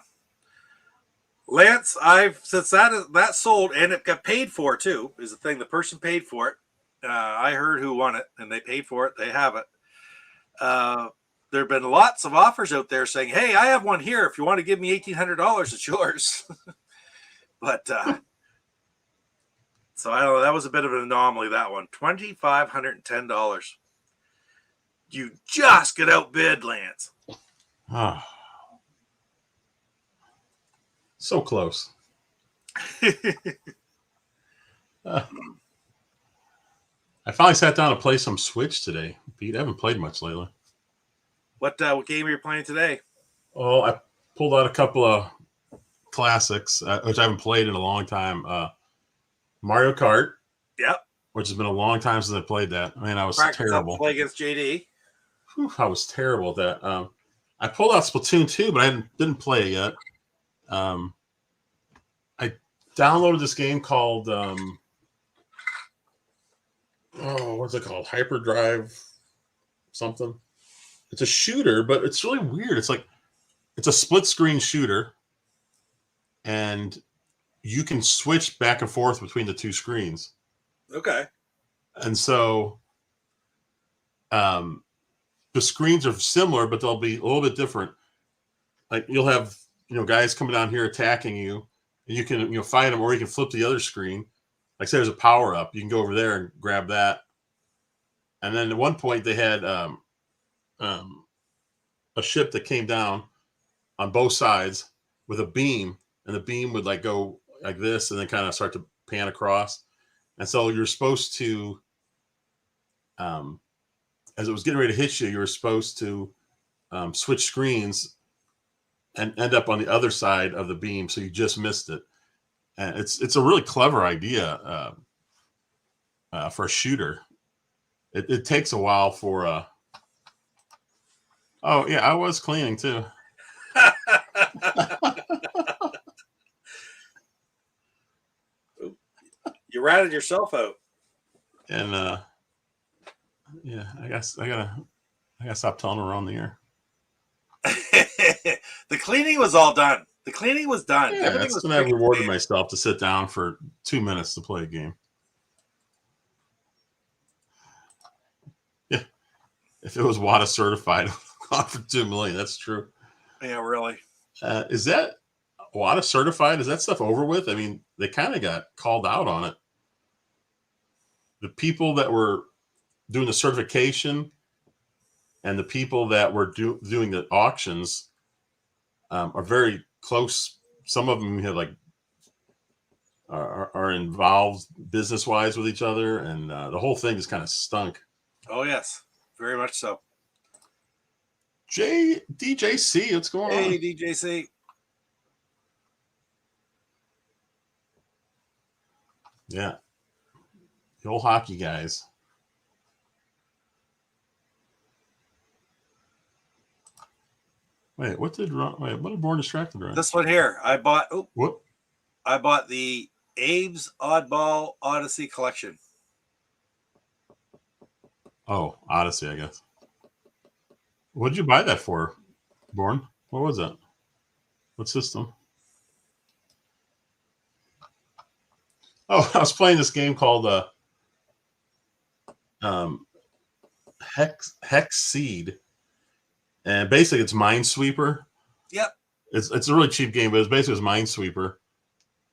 Lance, since that sold and it got paid for too, is the thing. The person paid for it. I heard who won it, and they paid for it. They have it. There have been lots of offers out there saying, "Hey, I have one here. If you want to give me $1,800, it's yours." But so I don't know. That was a bit of an anomaly. That one, $2,510. You just get outbid, Lance. Oh. So close. I finally sat down to play some Switch today. Pete, I haven't played much lately. What game are you playing today? Oh, I pulled out a couple of classics, which I haven't played in a long time. Mario Kart. Yep. Which has been a long time since I played that. I mean, I was terrible. Play against JD. Whew, I was terrible at that. I pulled out Splatoon 2, but I didn't play it yet. I downloaded this game called what's it called? Hyperdrive something. It's a shooter, but it's really weird. It's a split screen shooter, and you can switch back and forth between the 2 screens. Okay. And so the screens are similar, but they'll be a little bit different. Like you'll have, guys coming down here attacking you, and you can, fight them, or you can flip to the other screen. Like say there's a power up, you can go over there and grab that. And then at one point they had a ship that came down on both sides with a beam, and the beam would like go like this and then kind of start to pan across. And so you're supposed to, as it was getting ready to hit you were supposed to switch screens and end up on the other side of the beam. So you just missed it. And it's a really clever idea for a shooter. It takes a while for, oh yeah, I was cleaning too. You ratted yourself out. And yeah, I guess I gotta stop telling her we're on the air. The cleaning was all done. The cleaning was done. Yeah, Everything that's was when I rewarded myself to sit down for 2 minutes to play a game. Yeah, if it was WADA certified, gone for $2 million. That's true. Yeah, really. Is that WADA certified? Is that stuff over with? I mean, they kind of got called out on it. The people that were doing the certification and the people that were doing the auctions are very close. Some of them have are involved business wise with each other, and the whole thing just kind of stunk. Oh yes, very much so. DJC, what's going on? Hey, DJC. Yeah, the old hockey guys. What did Born Distracted run? This one here, I bought. Oh, what? I bought the Abe's Oddball Odyssey collection. Oh, Odyssey, I guess. What did you buy that for, Born? What was that? What system? Oh, I was playing this game called um, Hex Seed, and basically it's Minesweeper. Yep. It's a really cheap game, but it's basically Minesweeper,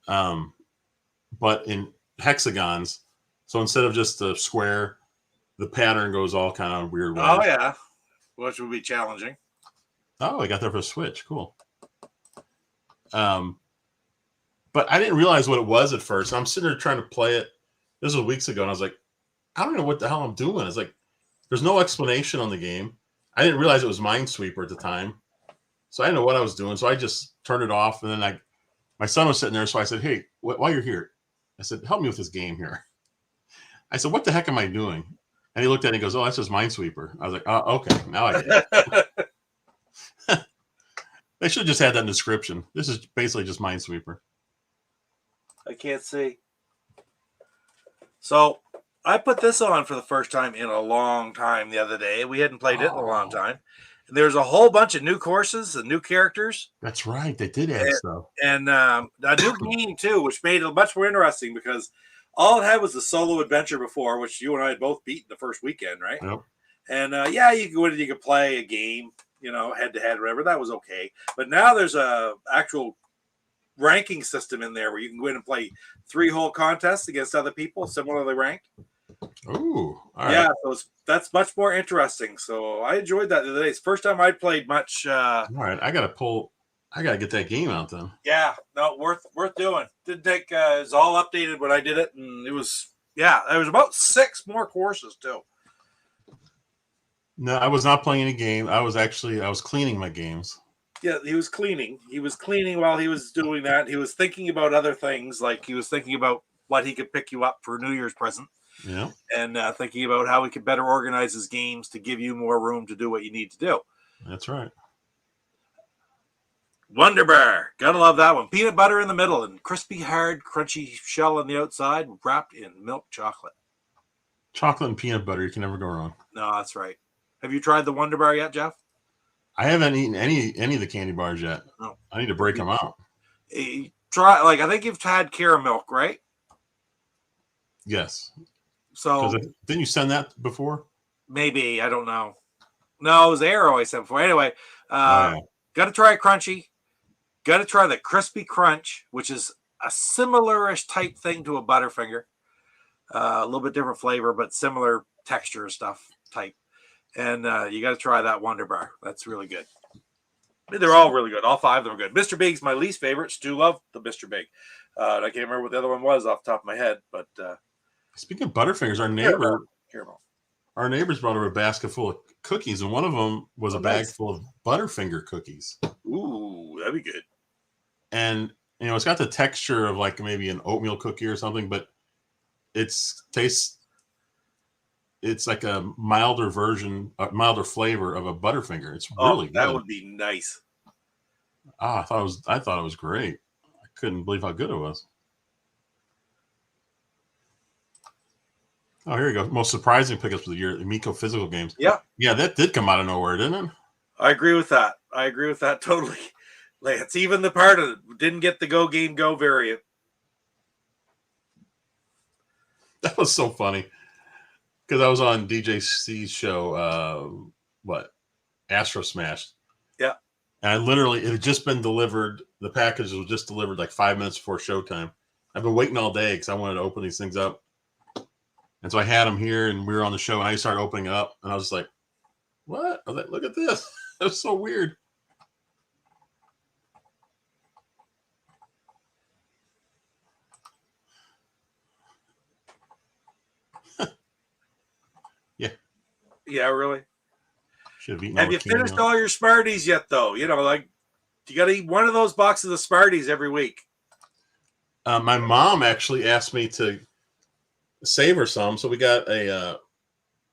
but in hexagons. So instead of just a square, the pattern goes all kind of weird ways. Oh yeah, which would be challenging. Oh, I got that for a Switch. Cool. But I didn't realize what it was at first. I'm sitting there trying to play it. This was weeks ago, and I was like, I don't know what the hell I'm doing. It's like there's no explanation on the game. I didn't realize it was Minesweeper at the time, so I didn't know what I was doing. So I just turned it off, and then my son was sitting there, so I said, "Hey, while you're here," I said, "Help me with this game here." I said, "What the heck am I doing?" And he looked at it and he goes, "Oh, that's just Minesweeper." I was like, "Oh, okay, now I get it." They should have just had that in the description. This is basically just Minesweeper. I can't see. So I put this on for the first time in a long time the other day. We hadn't played it in a long time. And there's a whole bunch of new courses and new characters. That's right. They did add stuff. And a new game, too, which made it much more interesting because all it had was a solo adventure before, which you and I had both beat the first weekend, right? Yep. And yeah, you could go in and you could play a game, head to head, whatever. That was okay. But now there's a actual ranking system in there where you can go in and play 3-hole contests against other people similarly ranked. Ooh, all yeah, right. so that's much more interesting. So I enjoyed that the other day. It's the first time I'd played much. All right, I gotta get that game out then. Yeah, no, worth doing. Didn't take. It was all updated when I did it, and it was there was about 6 more courses too. No, I was not playing any game. I was cleaning my games. Yeah, he was cleaning. He was cleaning while he was doing that. He was thinking about other things, like he was thinking about what he could pick you up for New Year's present. Yeah. And thinking about how he could better organize his games to give you more room to do what you need to do. That's right. Wonder Bar. Gotta love that one. Peanut butter in the middle and crispy, hard, crunchy shell on the outside wrapped in milk chocolate. Chocolate and peanut butter. You can never go wrong. No, that's right. Have you tried the Wonder Bar yet, Jeff? I haven't eaten any of the candy bars yet. No. I need to break them out. I think you've had caramel, right? Yes. So didn't you send that before? Maybe, I don't know. No, it was Arrow I sent before. Anyway, got to try crunchy. Got to try the crispy crunch, which is a similar-ish type thing to a Butterfinger. A little bit different flavor, but similar texture stuff type. And you got to try that Wonder Bar. That's really good. They're all really good. All 5 of them are good. Mr. Big's my least favorite. Stu loved the Mr. Big. I can't remember what the other one was off the top of my head, but speaking of Butterfingers, our neighbors brought over a basket full of cookies, and one of them was a bag full of Butterfinger cookies. Ooh, that'd be good. And it's got the texture of like maybe an oatmeal cookie or something, but it's like a milder flavor of a Butterfinger. It's really good. That would be nice. I thought it was great. I couldn't believe how good it was. Oh, here you go. Most surprising pickups of the year, the Miko physical games. Yeah. Yeah, that did come out of nowhere, didn't it? I agree with that. Totally. Lance, even the part of it didn't get the Go Game Go variant. That was so funny. Because I was on DJ C's show, Astro Smash. Yeah. And it had just been delivered. The package was just delivered like 5 minutes before showtime. I've been waiting all day because I wanted to open these things up. And so I had them here, and we were on the show, and I started opening it up, and I was just like, what? I was like, look at this. That was so weird. Yeah. Yeah, really? Should have eaten. Have you finished all your Smarties yet, though? You got to eat one of those boxes of Smarties every week. My mom actually asked me to save her some, so we got a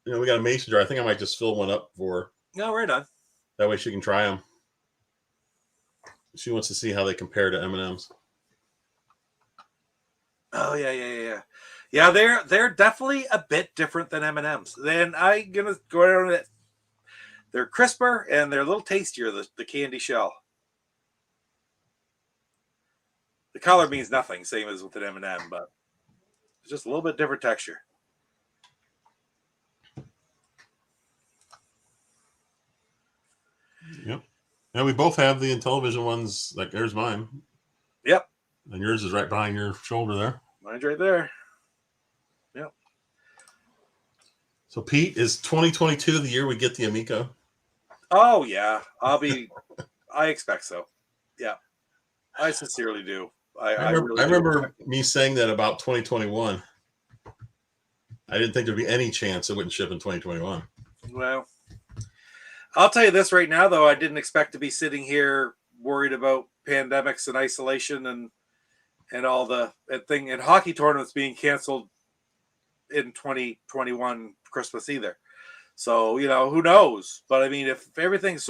mason jar. I think I might just fill one up for her. No, right on. That way she can try them. She wants to see how they compare to M&Ms. Oh yeah. Yeah, they're definitely a bit different than M&Ms. Then I'm gonna go around it. They're crisper and they're a little tastier. The candy shell. The color means nothing, same as with an M&M, but it's just a little bit different texture. Yep. And we both have the Intellivision ones. Like, there's mine. Yep. And yours is right behind your shoulder there. Mine's right there. Yep. So, Pete, is 2022 the year we get the Amico? Oh, yeah. I expect so. Yeah. I sincerely do. I remember me saying that about 2021. I didn't think there'd be any chance it wouldn't ship in 2021. Well, I'll tell you this right now, though. I didn't expect to be sitting here worried about pandemics and isolation and all the thing and hockey tournaments being canceled in 2021 Christmas either. So, who knows? But I mean, if things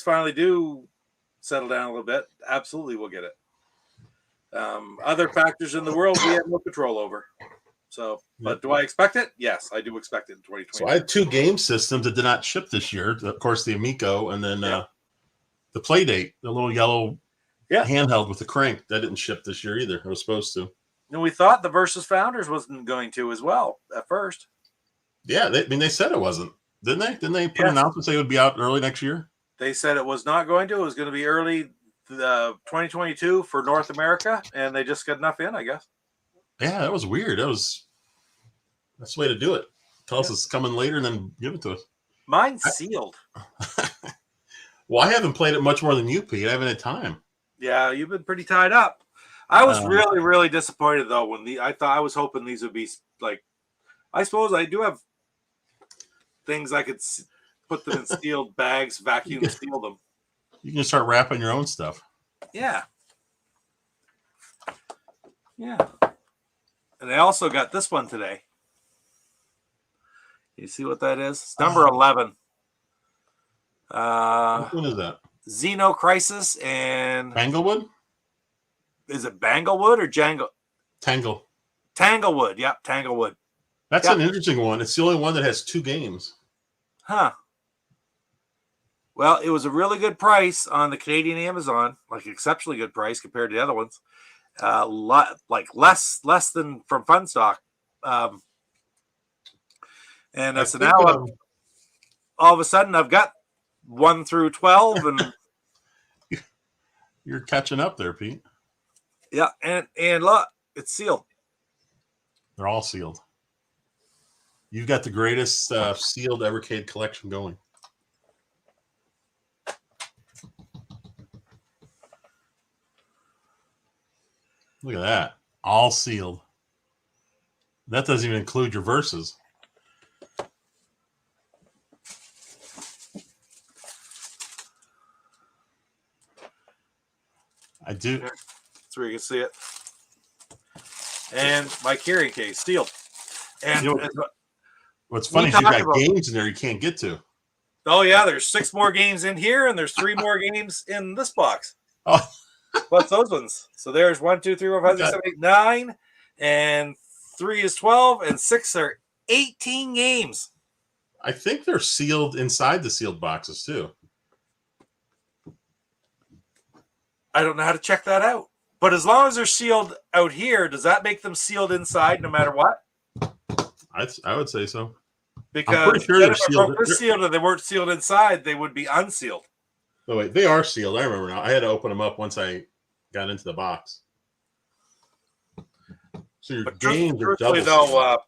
finally do settle down a little bit, absolutely we'll get it. Other factors in the world we have no control over. So, but do I expect it? Yes, I do expect it in 2020. So I had 2 game systems that did not ship this year. Of course, the Amico and then the Playdate, the little yellow handheld with the crank, that didn't ship this year either. It was supposed to. And we thought the Versus Founders wasn't going to as well at first. Yeah, they said it wasn't, didn't they? Didn't they put an announcement say it would be out early next year? They said it was not going to. It was going to be early 2022 for North America, and they just got enough in, I guess. Yeah, that was weird. That's the way to do it. Tell us it's coming later and then give it to us. Mine's sealed. Well, I haven't played it much more than you, Pete. I haven't had time. Yeah, you've been pretty tied up. I was really, really disappointed though I was hoping these would be like. I suppose I do have things I could put them in sealed bags, vacuum seal them. You can start wrapping your own stuff. Yeah. Yeah. And I also got this one today. You see what that is? It's number 11. What one is that? Xeno Crisis and Tanglewood? Is it Banglewood or Jangle? Tanglewood. Yep, Tanglewood. That's an interesting one. It's the only one that has 2 games. Huh. Well, it was a really good price on the Canadian Amazon, like exceptionally good price compared to the other ones. Like less than from Funstock. And so now all of a sudden I've got 1 through 12 and you're catching up there, Pete. Yeah, and look, it's sealed. They're all sealed. You've got the greatest sealed Evercade collection going. Look at that. All sealed. That doesn't even include your verses. I do. That's where you can see it. And my carrying case, sealed. And what's funny is you've got games in there you can't get to. Oh, yeah. There's 6 more games in here, and there's 3 more games in this box. Oh. What's those ones? So there's 1, 2, 3, 4, 5, 6, 7, 8, 9, and 3 is 12, and 6 are 18 games. I think they're sealed inside the sealed boxes, too. I don't know how to check that out. But as long as they're sealed out here, does that make them sealed inside no matter what? I would say so. Because I'm pretty sure they're sealed. If they're sealed and they weren't sealed inside, they would be unsealed. Oh, wait, they are sealed. I remember now. I had to open them up once I got into the box. So your games are double sealed.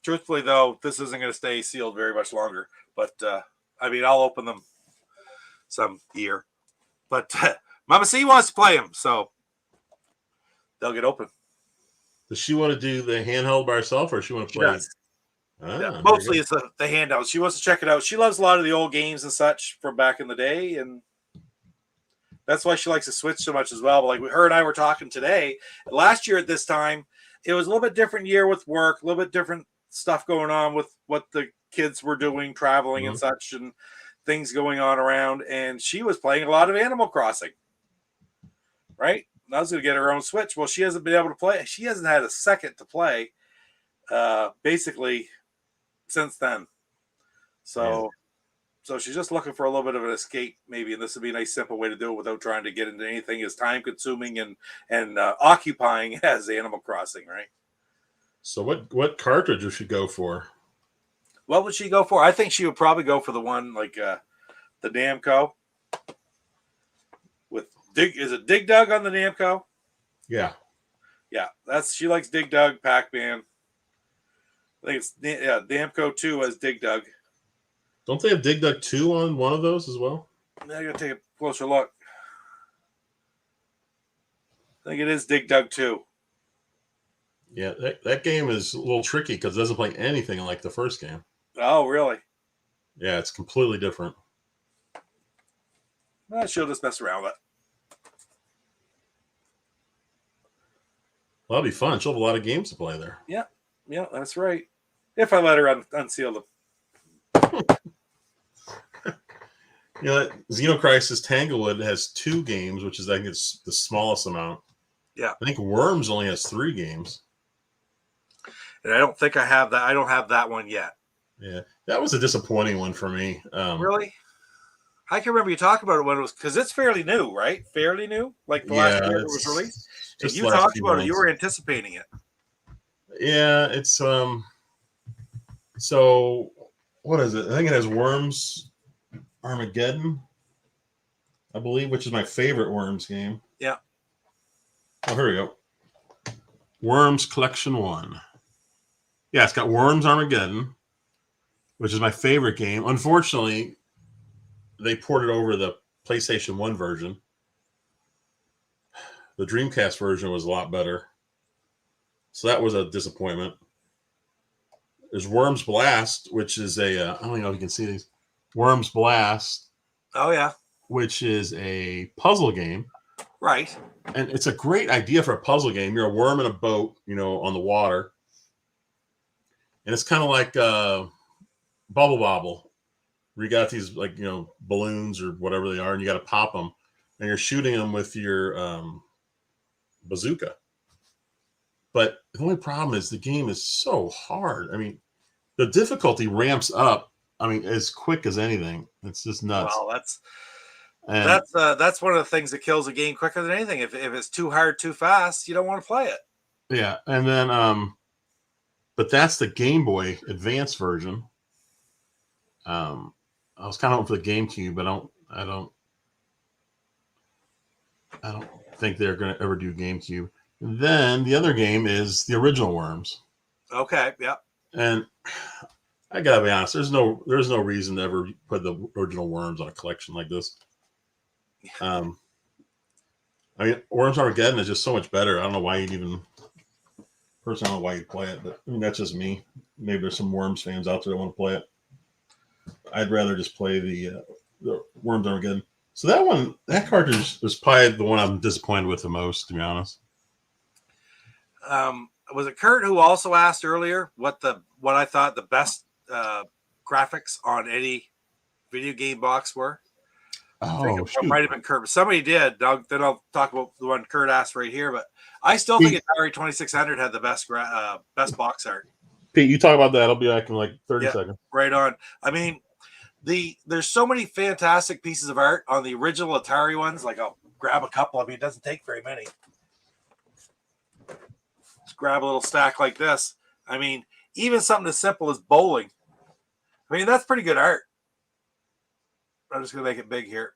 Truthfully, though, this isn't going to stay sealed very much longer. But, I mean, I'll open them some year. But Mama C wants to play them, so they'll get open. Does she want to do the handheld by herself, or does she want to play? Yes. Mostly it's the handout. She wants to check it out. She loves a lot of the old games and such from back in the day, and that's why she likes to Switch so much as well. But like her and I were talking today, last year at this time, it was a little bit different year with work, a little bit different stuff going on with what the kids were doing, traveling and such, and things going on around. And she was playing a lot of Animal Crossing, right? And I was going to get her own Switch. Well, she hasn't been able to play. She hasn't had a second to play, basically, since then. So she's just looking for a little bit of an escape, maybe, and this would be a nice, simple way to do it without trying to get into anything as time-consuming and occupying as Animal Crossing, right? So what cartridge would she go for? What would she go for? I think she would probably go for the one like the Namco. With is it Dig Dug on the Namco? Yeah. Yeah, she likes Dig Dug, Pac-Man. I think it's Namco 2 as Dig Dug. Don't they have Dig Dug 2 on one of those as well? Now I gotta take a closer look. I think it is Dig Dug 2. Yeah, that game is a little tricky because it doesn't play anything like the first game. Oh, really? Yeah, it's completely different. She'll just mess around with it. Well, that'll be fun. She'll have a lot of games to play there. Yeah, that's right. If I let her unseal them. Xenocrisis Tanglewood has 2 games, which is, I think, it's the smallest amount. Yeah. I think Worms only has 3 games. And I don't think I have that. I don't have that one yet. Yeah, that was a disappointing one for me. Really? I can remember you talking about it when it was, because it's fairly new, right? Fairly new, like the last year it was released. And you talked about it. You were anticipating it. Yeah, it's So what is it? I think it has Worms Armageddon, I believe, which is my favorite Worms game. Yeah. Oh, here we go. Worms Collection 1. Yeah, it's got Worms Armageddon, which is my favorite game. Unfortunately, they ported over the PlayStation 1 version. The Dreamcast version was a lot better. So that was a disappointment. There's Worms Blast, which is I don't even know if you can see these. Worms Blast. Oh, yeah. Which is a puzzle game. Right. And it's a great idea for a puzzle game. You're a worm in a boat, on the water. And it's kind of like Bubble Bobble, where you got these, balloons or whatever they are, and you got to pop them. And you're shooting them with your bazooka. But the only problem is the game is so hard. I mean, the difficulty ramps up, as quick as anything. It's just nuts. Well, that's one of the things that kills a game quicker than anything. If it's too hard, too fast, you don't want to play it. Yeah, and then but that's the Game Boy Advance version. I was kind of hoping for the GameCube, but I don't think they're going to ever do GameCube. And then the other game is the original Worms. Okay, yeah. And I gotta be honest, there's no reason to ever put the original Worms on a collection like this. Worms Armageddon is just so much better. I don't know why you'd even. Personally, I don't know why you'd play it, but that's just me. Maybe there's some Worms fans out there that want to play it. I'd rather just play the Worms Armageddon. So that cartridge was probably the one I'm disappointed with the most, to be honest. Was it Kurt who also asked earlier what I thought the best graphics on any video game box were? Oh, it might have been Kurt, but somebody did. Then I'll talk about the one Kurt asked right here. But I still think Atari 2600 had the best box art. Pete, you talk about that. I'll be back in like 30 seconds. Right on. There's so many fantastic pieces of art on the original Atari ones. Like, I'll grab a couple. It doesn't take very many. Just grab a little stack like this. Even something as simple as bowling. That's pretty good art. I'm just going to make it big here.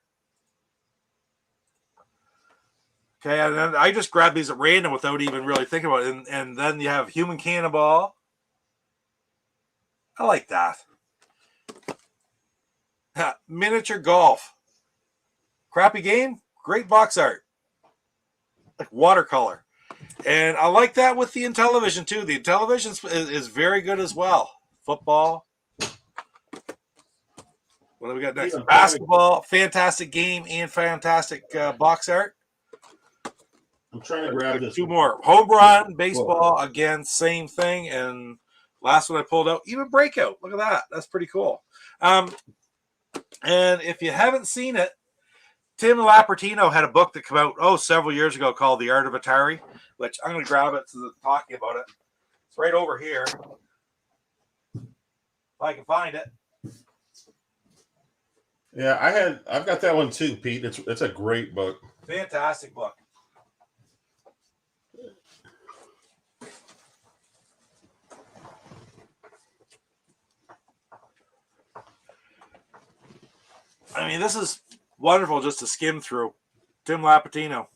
Okay, and then I just grabbed these at random without even really thinking about it. And then you have Human Cannonball. I like that. Miniature Golf. Crappy game, great box art. Like watercolor. And I like that with the Intellivision too. The Intellivision is very good as well. Football. What do we got next? Basketball, fantastic game and fantastic box art. I'm trying to grab this. 2 more. Home run, baseball, again, same thing. And last one I pulled out, even Breakout. Look at that. That's pretty cool. And if you haven't seen it, Tim Lapertino had a book that came out several years ago called The Art of Atari, which I'm going to grab it since I'm talking about it. It's right over here. If I can find it. Yeah, I've got that one too, Pete. It's a great book. Fantastic book. I mean, this is wonderful just to skim through. Tim Lapatino.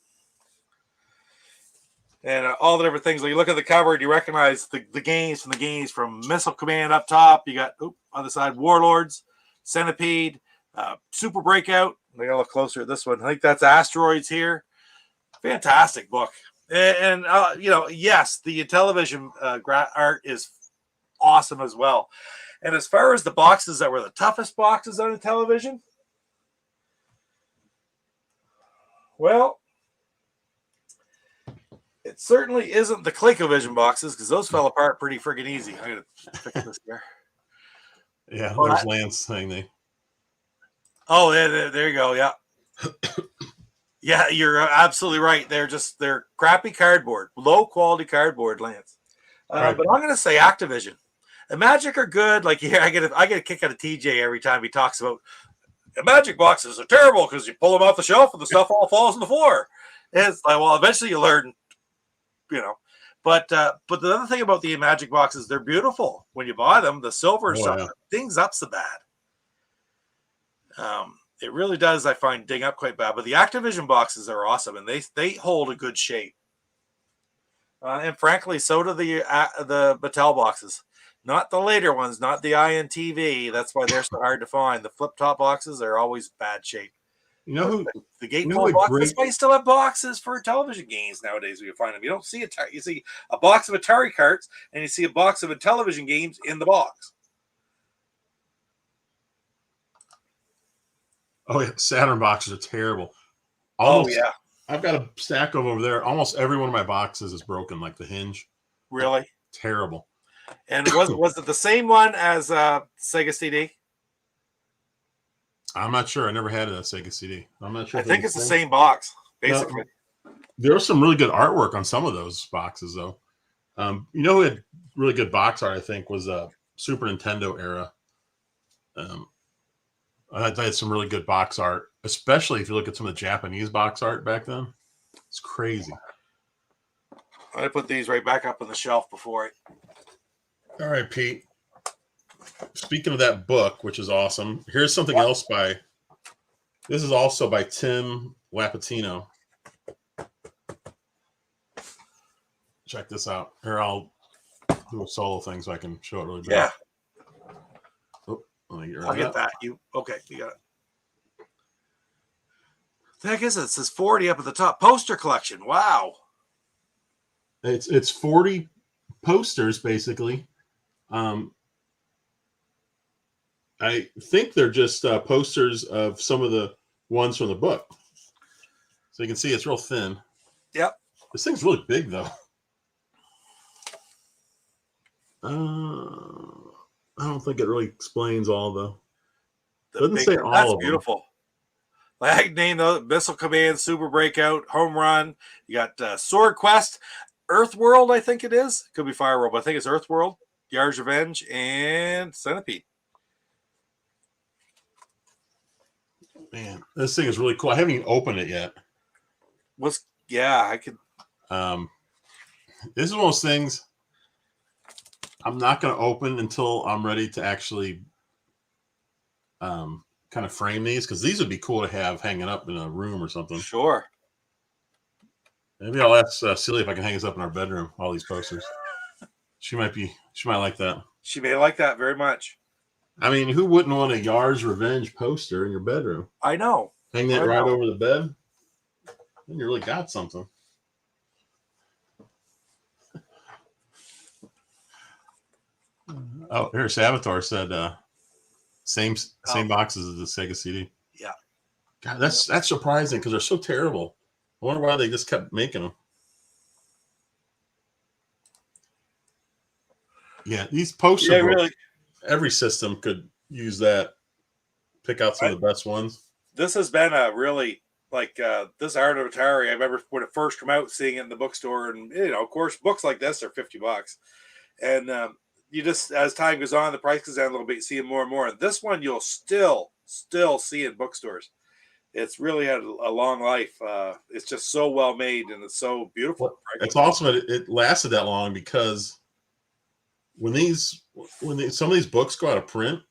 And all the different things. When you look at the cover, and you recognize the games from Missile Command up top. You got, other side, Warlords, Centipede, Super Breakout. We got to look closer at this one. I think that's Asteroids here. Fantastic book. And yes, the television art is awesome as well. And as far as the boxes that were the toughest boxes on the television, well, it certainly isn't the ColecoVision boxes because those fell apart pretty friggin' easy. I'm going to fix this here. Yeah, there's Lance saying they. Oh, there you go. Yeah. Yeah, you're absolutely right. They're crappy cardboard, low quality cardboard, Lance. Right. But I'm going to say Activision. The Magic are good. Like here, I get a kick out of TJ every time he talks about the Magic boxes are terrible because you pull them off the shelf and the stuff all falls on the floor. And it's like, well, eventually you learn, But the other thing about the Magic boxes, they're beautiful when you buy them. The silver and stuff, dings up so bad. It really does, I find, ding up quite bad. But the Activision boxes are awesome, and they hold a good shape. And frankly, so do the Mattel boxes. Not the later ones, not the INTV. That's why they're so hard to find. The flip-top boxes are always bad shape. You know who? The gatefold boxes. That's why you still have boxes for television games nowadays. When you find them, you don't see you see a box of Atari carts, and you see a box of television games in the box. Oh yeah, Saturn boxes are terrible. I've got a stack of them over there. Almost every one of my boxes is broken, like the hinge. Really? Terrible. And was it the same one as Sega CD? I'm not sure. I never had a Sega CD. I'm not sure. I think it's the same box, basically. There was some really good artwork on some of those boxes, though. Who had really good box art, I think, was Super Nintendo era. I had some really good box art, especially if you look at some of the Japanese box art back then. It's crazy. I put these right back up on the shelf before it. All right, Pete. Speaking of that book, which is awesome, here's something else this is also by Tim Lapatino. Check this out. Here, I'll do a solo thing so I can show it really bad. Yeah. Oh, I'll get that. You got it. The heck is it? It says 40 up at the top. Poster collection. Wow. It's 40 posters, basically. I think they're just posters of some of the ones from the book. So you can see it's real thin. Yep. This thing's really big, though. I don't think it really explains all, though. Doesn't say all of them. That's beautiful. Like I named those Missile Command, Super Breakout, Home Run. You got Sword Quest, Earth World, I think it is. Could be Fire World, but I think it's Earth World, Yar's Revenge, and Centipede. Man, this thing is really cool. I haven't even opened it yet. I could. This is one of those things I'm not going to open until I'm ready to actually kind of frame these, because these would be cool to have hanging up in a room or something. Sure. Maybe I'll ask Celia if I can hang this up in our bedroom, all these posters. She might like that. She may like that very much. I mean, who wouldn't want a Yar's Revenge poster in your bedroom? I know. Hang that right over the bed. Then you really got something. Oh, here, Salvatore said same boxes as the Sega CD. Yeah. God, that's surprising because they're so terrible. I wonder why they just kept making them. Yeah, these posters. Yeah, really. Every system could use that. Pick out some of the best ones. This has been a really this Art of Atari. I remember when it first came out, seeing it in the bookstore, and of course, books like this are $50, and you just, as time goes on, the price goes down a little bit. You see it more and more. And this one you'll still see in bookstores. It's really had a long life. It's just so well made and it's so beautiful. Well, it's awesome that it lasted that long, because when some of these books go out of print,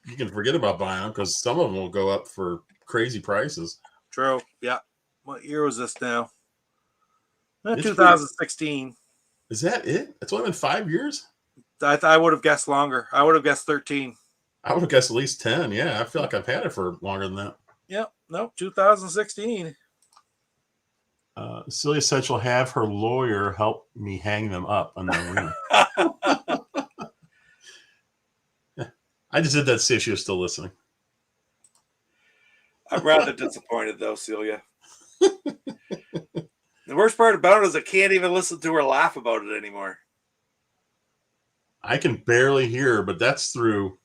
you can forget about buying them because some of them will go up for crazy prices. True. Yeah. What year was this now? It's 2016. Is that it? It's only been 5 years? I would have guessed longer. I would have guessed 13. I would have guessed at least 10. Yeah, I feel like I've had it for longer than that. Yep. Nope. 2016. Celia said she'll have her lawyer help me hang them up on the ring. I just did that to see if she was still listening. I'm rather disappointed, though, Celia. The worst part about it is I can't even listen to her laugh about it anymore. I can barely hear her, but that's through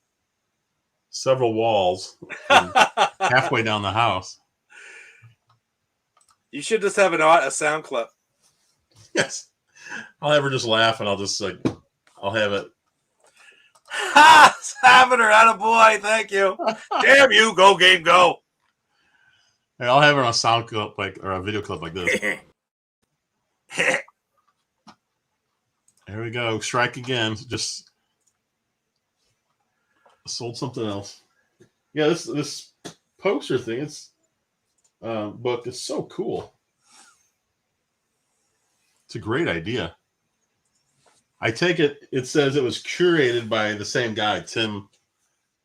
several walls and halfway down the house. You should just have a sound clip. Yes. I'll have her just laugh and I'll have it. Ha! Having her out of boy. Thank you. Damn you. Go game, go. And I'll have her on a sound clip or a video clip like this. There we go. Strike again. Just sold something else. Yeah, this poster thing, it's book is so cool. It's a great idea. I take it says it was curated by the same guy, Tim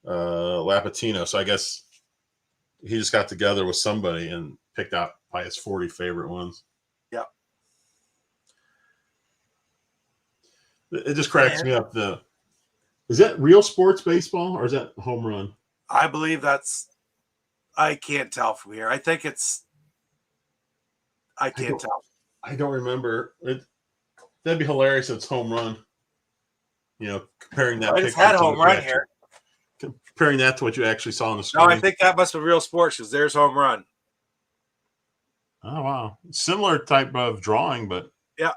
Lapatino. So I guess he just got together with somebody and picked out by his 40 favorite ones. Yeah. It just cracks me up. Is that real sports baseball or is that home run? I believe I can't tell from here. I think I can't tell. I don't remember. That'd be hilarious if it's home run. Comparing that. I just had home run here. Comparing that to what you actually saw on the screen. No, I think that must be real sports because there's home run. Oh, wow. Similar type of drawing, but. Yeah.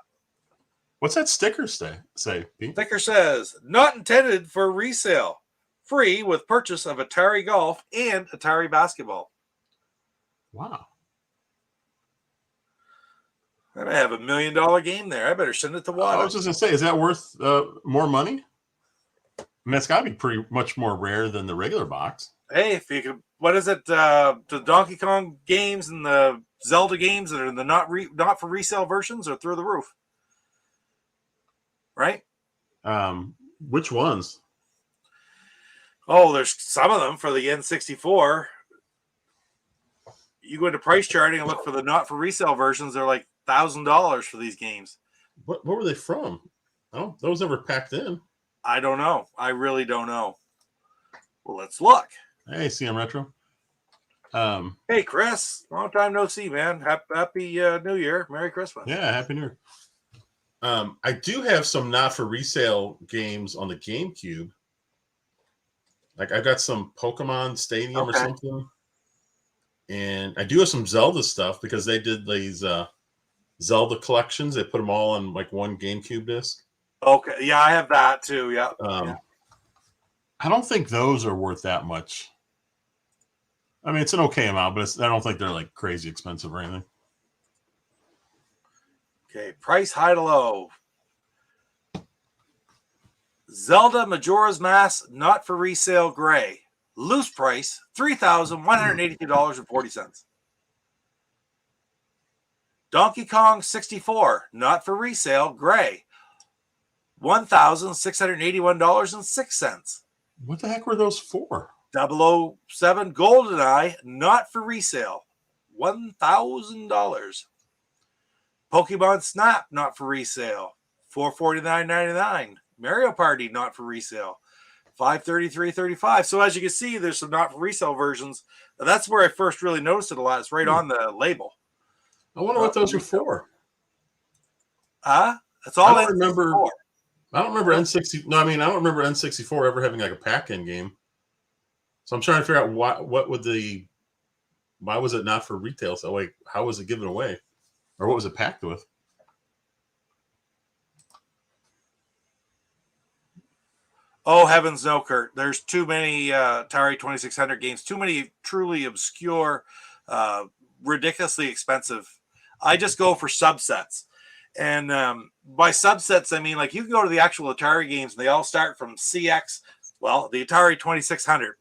What's that sticker say, Pete? Sticker says, not intended for resale. Free with purchase of Atari Golf and Atari Basketball. Wow. I may have $1 million game there. I better send it to Water. I was just going to say, is that worth more money? I mean, it's got to be pretty much more rare than the regular box. Hey, if you could, what is it? The Donkey Kong games and the Zelda games that are in the not for resale versions are through the roof. Right? Which ones? Oh, there's some of them for the N64. You go into price charting and look for the not for resale versions. They're like $1,000 for these games. What were they from? Oh, those never packed in. I don't know. I really don't know. Well, let's look. Hey, CM Retro. Hey, Chris. Long time no see, man. Happy New Year. Merry Christmas. Yeah, Happy New Year. I do have some not for resale games on the GameCube. Like I've got some Pokemon Stadium or something. And I do have some Zelda stuff because they did these Zelda collections. They put them all on like one GameCube disc. Okay. Yeah, I have that too. Yeah. I don't think those are worth that much. I mean, it's an okay amount, but I don't think they're like crazy expensive or anything. Okay. Price high to low. Zelda Majora's Mask, not for resale, gray. Loose price, $3,182.40. Donkey Kong 64, not for resale, gray. $1,681.06. What the heck were those for? 007 GoldenEye, not for resale. $1,000. Pokemon Snap, not for resale. $449.99. Mario Party, not for resale. $533.35. So as you can see, there's some not for resale versions. That's where I first really noticed it a lot. It's right on the label. I wonder what those are for. That's all. I don't remember N60. No, I mean I don't remember N64 ever having like a pack-in game. So I'm trying to figure out why was it not for retail? So like, how was it given away, or what was it packed with? Oh, heavens no, Kurt. There's too many Atari 2600 games, too many truly obscure, ridiculously expensive. I just go for subsets. And by subsets, I mean, like you can go to the actual Atari games and they all start from CX, well, the Atari 2600.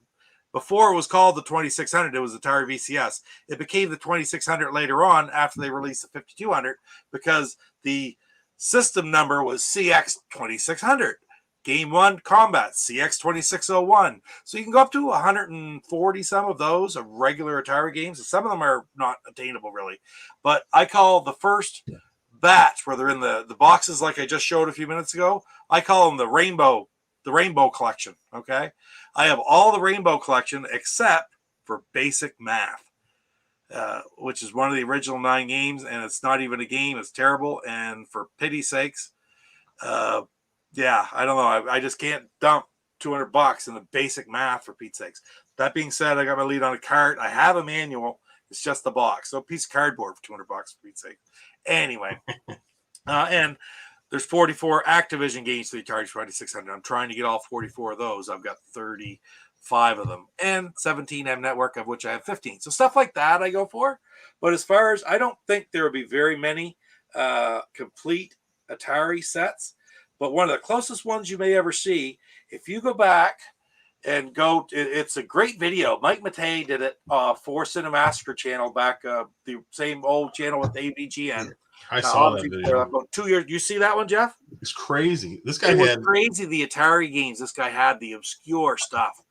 Before it was called the 2600, it was Atari VCS. It became the 2600 later on after they released the 5200 because the system number was CX2600. Game 1 Combat CX2601. So you can go up to 140 some of those of regular Atari games. Some of them are not attainable really. But I call the first batch where they're in the boxes like I just showed a few minutes ago, I call them the Rainbow collection. Okay. I have all the Rainbow collection except for Basic Math. Which is one of the original 9 games, and it's not even a game. It's terrible. And for pity's sakes, yeah, I don't know. I just can't dump $200 in the Basic Math for Pete's sakes. That being said, I got my lead on a cart. I have a manual. It's just the box. So a piece of cardboard for $200 for Pete's sake. Anyway, and there's 44 Activision games for the Atari 2600. I'm trying to get all 44 of those. I've got 35 of them, and 17 M Network, of which I have 15. So stuff like that I go for. But as far as, I don't think there will be very many complete Atari sets. But one of the closest ones you may ever see, if you go back and go, it's a great video. Mike Matei did it for Cinemassacre channel back, the same old channel with AVGN. I saw that video. About 2 years. You see that one, Jeff? It's crazy. This guy was crazy. The Atari games. This guy had the obscure stuff.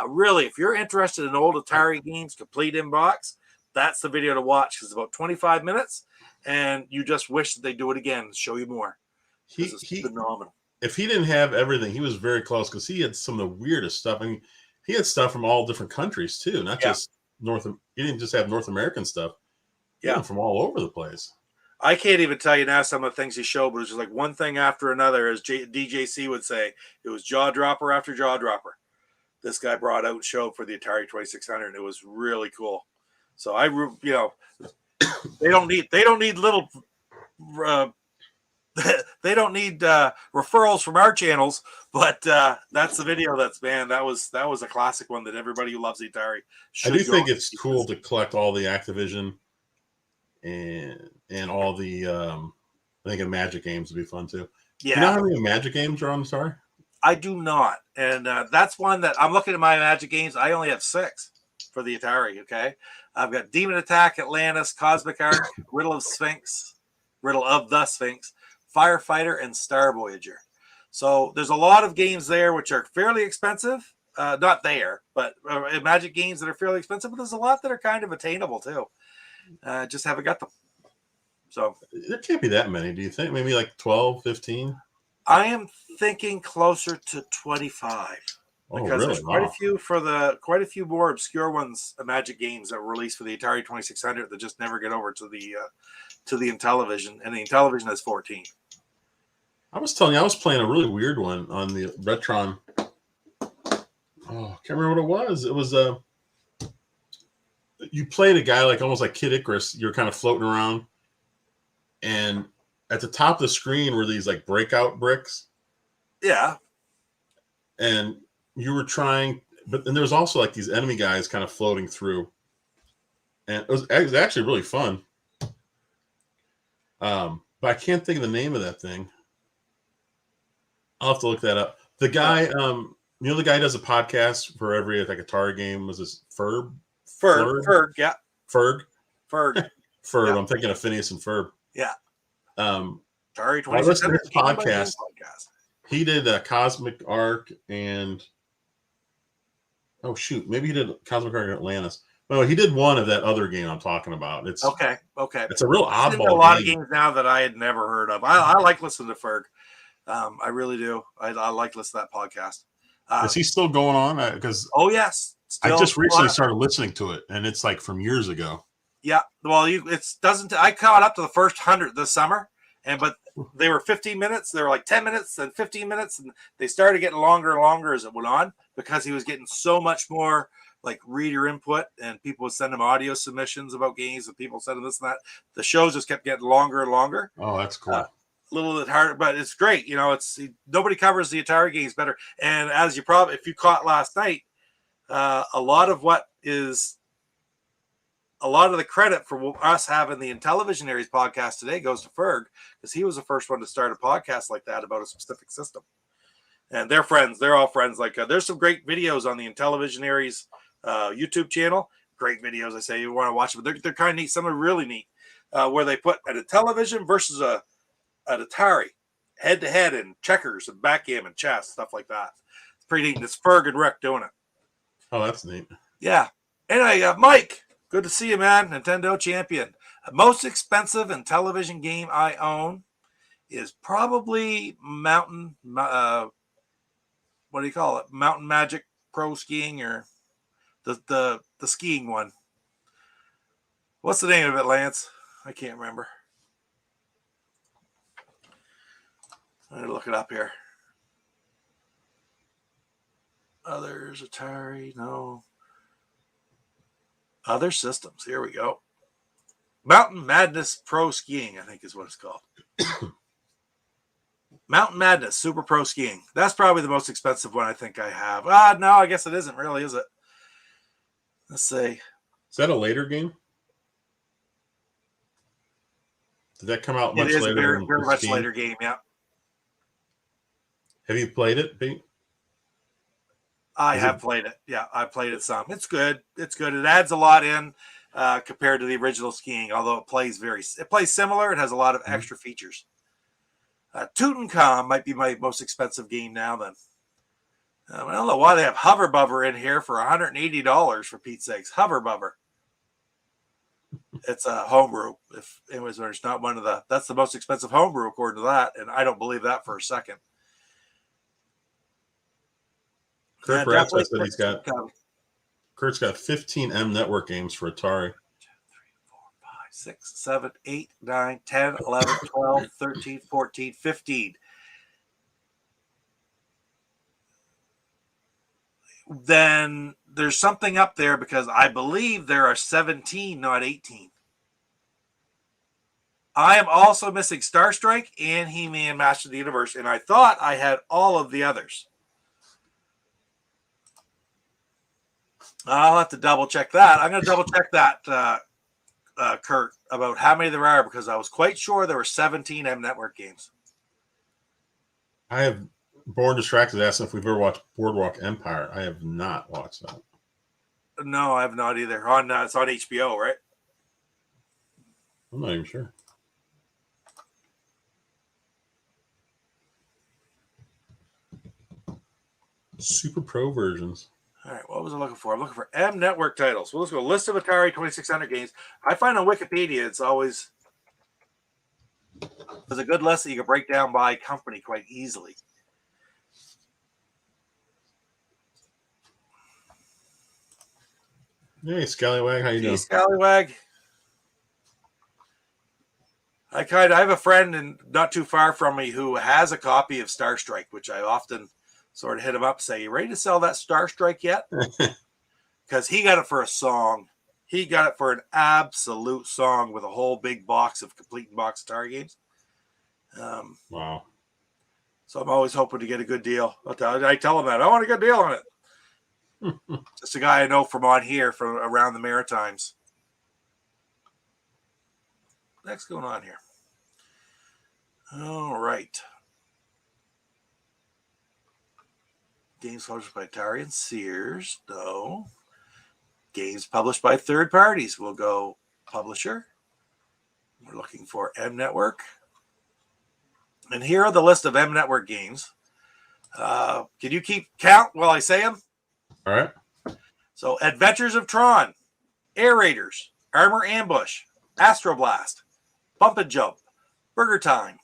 Really, if you're interested in old Atari games, complete in box, that's the video to watch. It's about 25 minutes, and you just wish that they do it again and show you more. It's phenomenal. If he didn't have everything, he was very close because he had some of the weirdest stuff. I mean, he had stuff from all different countries too, not just He didn't just have North American stuff. Yeah, from all over the place. I can't even tell you now some of the things he showed, but it was just like one thing after another, as DJC would say. It was jaw dropper after jaw dropper. This guy brought out and showed for the Atari 2600. And it was really cool. So they don't need little. They don't need referrals from our channels, but that's the video. That was a classic one that everybody who loves Atari should. I do think it's cool to collect all the Activision and all the I think Magic games would be fun too. Yeah. You know how many Magic games are on Atari? I do not, and that's one that I'm looking at my Magic games. I only have 6 for the Atari. Okay, I've got Demon Attack, Atlantis, Cosmic Arc, Riddle of the Sphinx, Firefighter, and Star Voyager. So there's a lot of games there which are fairly expensive. Not there, but Magic games that are fairly expensive. But there's a lot that are kind of attainable too. Just haven't got them. So there can't be that many. Do you think? Maybe like 12, 15? I am thinking closer to 25. Because really? There's quite a few more obscure ones, Magic games that were released for the Atari 2600 that just never get over to the Intellivision, and the Intellivision has 14. I was telling you, I was playing a really weird one on the Retron. Oh, can't remember what it was. It was you played a guy almost like Kid Icarus. You're kind of floating around, and at the top of the screen were these like breakout bricks. Yeah. And you were trying, but then there was also like these enemy guys kind of floating through, and it was actually really fun. But I can't think of the name of that thing. I'll have to look that up. The guy, the guy who does a podcast for every Atari game. Was this Ferg? Ferg, yeah. Ferg. Yeah. I'm thinking of Phineas and Ferb. Yeah. Atari 2600 podcast. He did a Cosmic Arc and maybe he did Cosmic Arc and Atlantis. No, he did one of that other game I'm talking about. It's okay. It's a real oddball. A lot of games now that I had never heard of. I like listening to Ferg. I really do. I like listening to that podcast. Is he still going on? Because yes, I just recently started listening to it, and it's like from years ago. Yeah, well, I caught up to the first 100 this summer, but they were 15 minutes. They were like 10 minutes and 15 minutes, and they started getting longer and longer as it went on because he was getting so much more like reader input, and people would send him audio submissions about games, and people send him this and that. The shows just kept getting longer and longer. Oh, that's cool. A little bit harder, but it's great. Nobody covers the Atari games better. And as if you caught last night, a lot of the credit for us having the Intellivisionaries podcast today goes to Ferg, because he was the first one to start a podcast like that about a specific system. And they're friends. They're all friends. Like there's some great videos on the Intellivisionaries YouTube channel. Great videos. I say you want to watch them, but they're kind of neat. Some are really neat, where they put a television versus an Atari head to head in checkers and backgammon, chess, stuff like that. It's pretty neat. It's Ferg and Rick doing it. Oh, that's neat. Yeah. Anyway, Mike, good to see you, man. Nintendo champion. The most expensive and television game I own is probably Mountain. What do you call it? Mountain Magic Pro Skiing, or the skiing one. What's the name of it, Lance? I can't remember. I'm gonna look it up here. Others, Atari, no. Other systems. Here we go. Mountain Madness Pro Skiing, I think is what it's called. Mountain Madness Super Pro Skiing. That's probably the most expensive one I think I have. No, I guess it isn't really, is it? Let's see. Is that a later game? Did that come out much later? It is very much later game, yeah. Have you played it, Pete? I have played it. Yeah, I played it some. It's good. It's good. It adds a lot in compared to the original skiing, although it plays similar. It has a lot of extra features. Tutankhamun might be my most expensive game now. Then I don't know why they have Hover Bubber in here for $180 for Pete's sakes. Hover Bubber. It's a homebrew. If anyways, there's not one of that's the most expensive homebrew according to that, and I don't believe that for a second. Kurt Brad said Kurt's got 15 M Network games for Atari. 2, 3, 4, 5, 6, 7, 8, 9, 10, 11, 12, 13, 14, 15. Then there's something up there because I believe there are 17, not 18. I am also missing Star Strike and He-Man Master of the Universe, and I thought I had all of the others. I'll have to double check that. I'm going to double check that, Kurt, about how many there are, because I was quite sure there were 17 M Network games. I have Born Distracted asking if we've ever watched Boardwalk Empire. I have not watched that. No, I have not either. It's on HBO, right? I'm not even sure. Super Pro versions. All right, what was I looking for? I'm looking for M Network titles. Well, let's go. List of Atari 2600 games. I find on Wikipedia it's always there's a good list that you can break down by company quite easily. Hey, Scallywag, how you doing? Hey, Scallywag. I have a friend and not too far from me who has a copy of Star Strike, which I often sort of hit him up, say, "You ready to sell that Star Strike yet?" Because he got it for a song. He got it for an absolute song with a whole big box of complete box Atari games. Wow. So I'm always hoping to get a good deal. I tell him that I want a good deal on it. Just a guy I know from on here, from around the Maritimes. What's going on here? All right. Games published by Atari and Sears. No. Games published by third parties. We'll go publisher. We're looking for M Network. And here are the list of M Network games. Can you keep count while I say them? All right. So, Adventures of Tron, Air Raiders, Armor Ambush, Astroblast, Bump and Jump, Burger Time,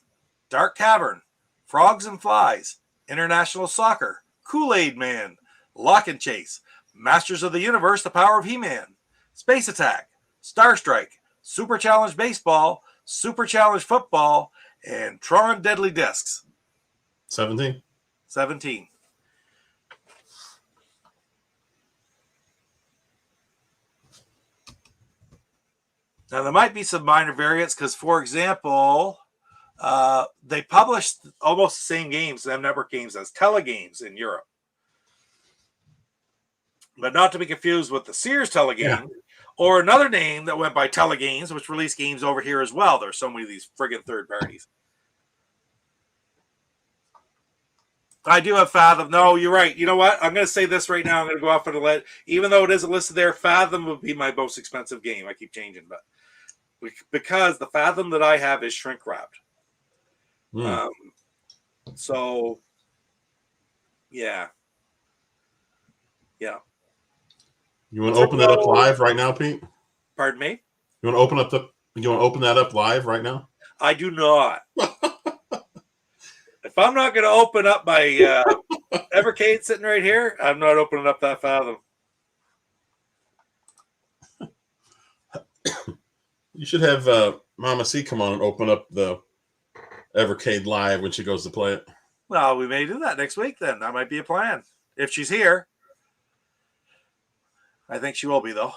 Dark Cavern, Frogs and Flies, International Soccer, Kool-Aid Man, Lock and Chase, Masters of the Universe, The Power of He-Man, Space Attack, Star Strike, Super Challenge Baseball, Super Challenge Football, and Tron Deadly Discs. 17. Now, there might be some minor variants because, for example, they published almost the same games, M Network games, as Telegames in Europe. But not to be confused with the Sears Telegame or another name that went by Telegames, which released games over here as well. There's so many of these friggin' third parties. I do have Fathom. No, you're right. You know what? I'm going to say this right now. I'm going to go off on a let. Even though it isn't listed there, Fathom would be my most expensive game. I keep changing, but because the Fathom that I have is shrink wrapped. Mm. So, yeah. You want to open that up live right now, Pete? Pardon me? You want to open up You want to open that up live right now? I do not. If I'm not going to open up my Evercade sitting right here, I'm not opening up that Fathom. You should have Mama C come on and open up the Evercade live when she goes to play it. Well, we may do that next week then. That might be a plan. If she's here. I think she will be, though.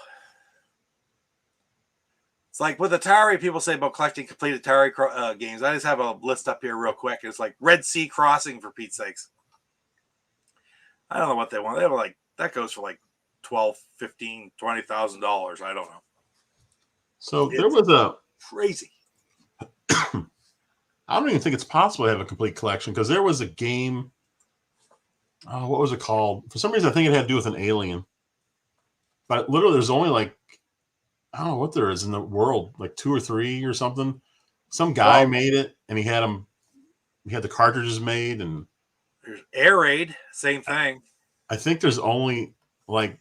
It's like with Atari, people say about collecting complete Atari games. I just have a list up here real quick. It's like Red Sea Crossing, for Pete's sakes. I don't know what they want. They have like, that goes for like $12,000, $15,000, $20,000. I don't know. So there was a crazy. I don't even think it's possible to have a complete collection because there was a game. What was it called? For some reason, I think it had to do with an alien. But literally, there's only like, I don't know what there is in the world, like 2 or 3 or something. Some guy made it, and he had the cartridges made, and there's Air Raid, same thing. I think there's only like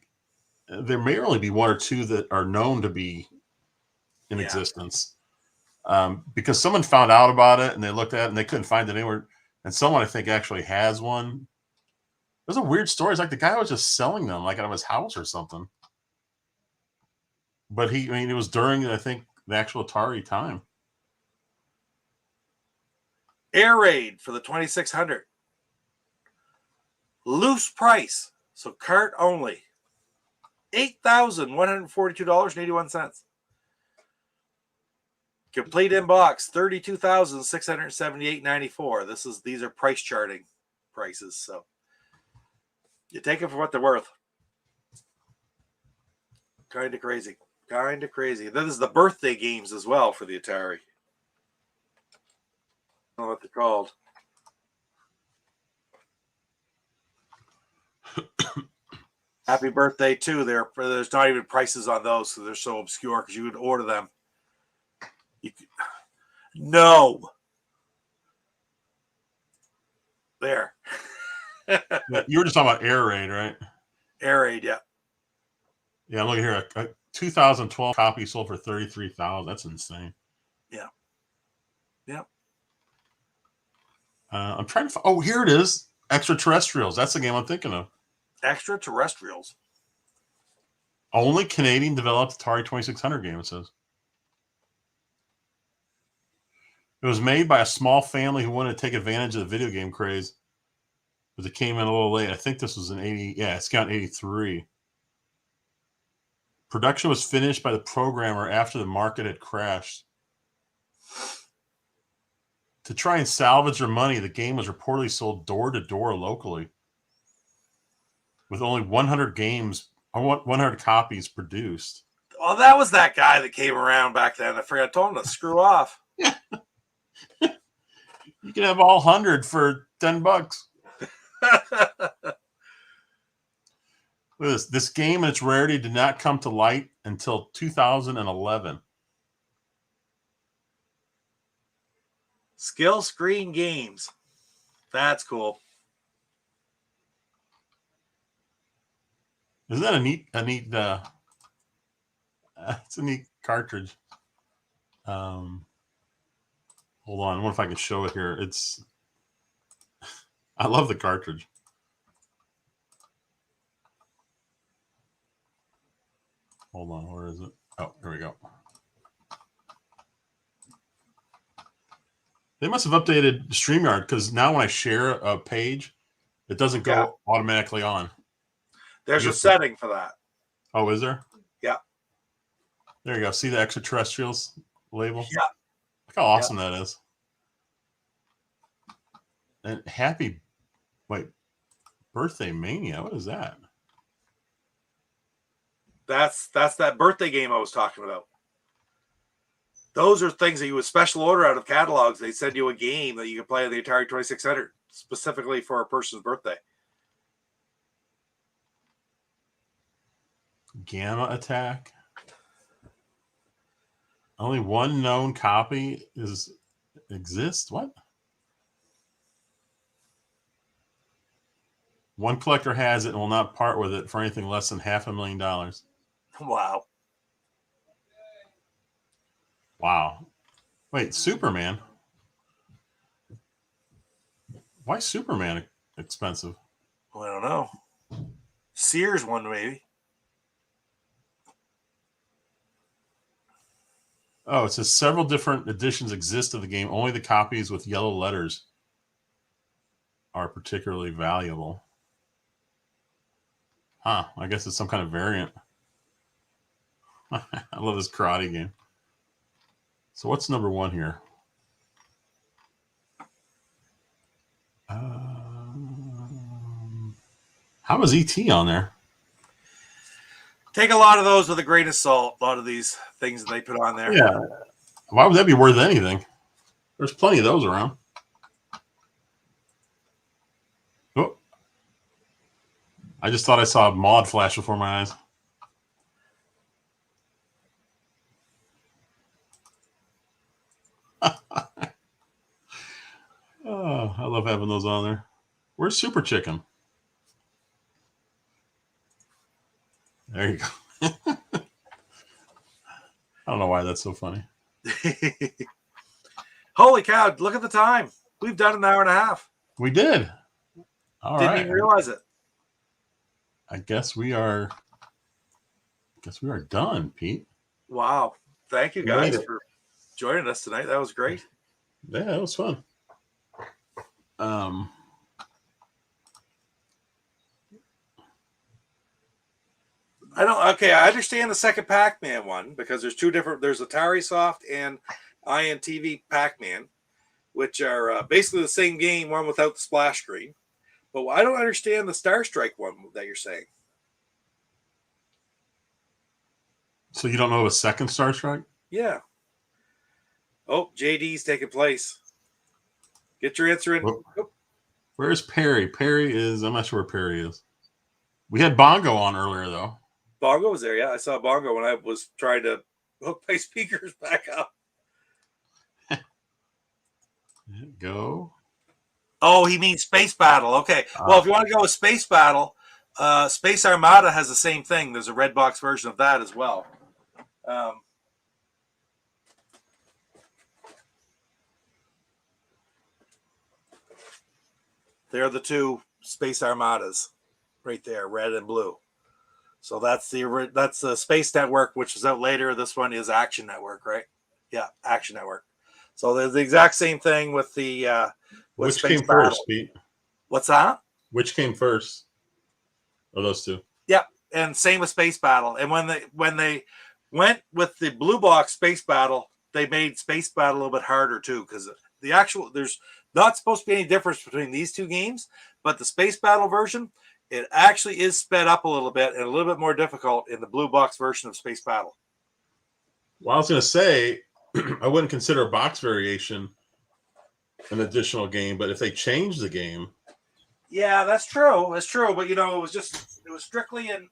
there may only be 1 or 2 that are known to be in existence, because someone found out about it and they looked at it and they couldn't find it anywhere, and someone I think actually has one. There's a weird story. It's like the guy was just selling them like out of his house or something. But it was during, I think, the actual Atari time. Air Raid for the 2600. Loose price. So cart only. $8,142.81. Complete in box, $32,678.94. These are price charting prices. So you take them for what they're worth. Kind of crazy. Kind of crazy. Then there's the birthday games as well for the Atari. I don't know what they're called. Happy birthday too. There's not even prices on those, so they're so obscure because you would order them. No. There. You were just talking about Air Raid, right? Air Raid, yeah. Yeah, I'm looking here. A 2012 copy sold for $33,000. That's insane. Yeah. Yeah. I'm trying to. Oh, here it is. Extraterrestrials. That's the game I'm thinking of. Extraterrestrials. Only Canadian developed Atari 2600 game, it says. It was made by a small family who wanted to take advantage of the video game craze. But it came in a little late. I think this was in 80. Yeah, it's got 83. Production was finished by the programmer after the market had crashed. To try and salvage their money, the game was reportedly sold door to door locally, with only 100 copies produced. Oh, that was that guy that came around back then. I forgot. I told him to screw off. You can have all 100 for $10. Look at this game and its rarity did not come to light until 2011. Skill Screen Games. That's cool. Isn't that a neat it's a neat cartridge. Hold on. I wonder if I can show it here. I love the cartridge. Hold on. Where is it? Oh, here we go. They must have updated StreamYard because now when I share a page, it doesn't go automatically on. There's a setting for that. Oh, is there? Yeah. There you go. See the extraterrestrials label? Yeah. Look how awesome that is. And happy, birthday mania. What is that? That's that birthday game I was talking about. Those are things that you would special order out of catalogs. They send you a game that you can play on the Atari 2600. specifically for a person's birthday. Gamma attack. Only one known copy exists. What? One collector has it and will not part with it for anything less than $500,000. Wow. Wow. Wait, Superman? Why is Superman expensive? Well, I don't know. Sears one, maybe. Oh, it says several different editions exist of the game. Only the copies with yellow letters are particularly valuable. Huh. I guess it's some kind of variant. I love this karate game. So what's number one here? How is ET on there? Take a lot of those with a grain of salt. A lot of these things that they put on there. Yeah. Why would that be worth anything? There's plenty of those around. Oh. I just thought I saw a mod flash before my eyes. Oh, I love having those on there. Where's Super Chicken? There you go. I don't know why that's so funny. Holy cow, look at the time. We've done an hour and a half. We did. All Didn't right. even realize it. I guess we are done, Pete. Wow. Thank you We guys made it. for joining us tonight. That was great. Yeah, that was fun. I understand the second Pac-Man one because there's two different, there's Atari Soft and INTV Pac-Man, which are basically the same game, one without the splash screen. But I don't understand the Star Strike one that you're saying. So you don't know of a second Star Trek? Yeah. Oh, JD's taking place. Get your answer in. Oh. Where's Perry? I'm not sure where Perry is. We had Bongo on earlier, though. Bongo was there, yeah. I saw Bongo when I was trying to hook my speakers back up. Go. Oh, he means Space Battle. Okay. Well, if you want to go with Space Battle, Space Armada has the same thing. There's a red box version of that as well. They're the two Space Armadas right there, red and blue. So that's the Space Network, which was out later. This one is Action Network, right? Yeah, Action Network. So they're the exact same thing with the with Which Space came Battle. first, Pete? What's that? Which came first? Of those two? Yeah, and same with Space Battle. And when they went with the blue box Space Battle, they made Space Battle a little bit harder too, because there's not supposed to be any difference between these two games, but the Space Battle version, it actually is sped up a little bit and a little bit more difficult in the blue box version of Space Battle. Well, I was going to say, I wouldn't consider a box variation an additional game, but if they change the game. Yeah, that's true. That's true. But, it was strictly in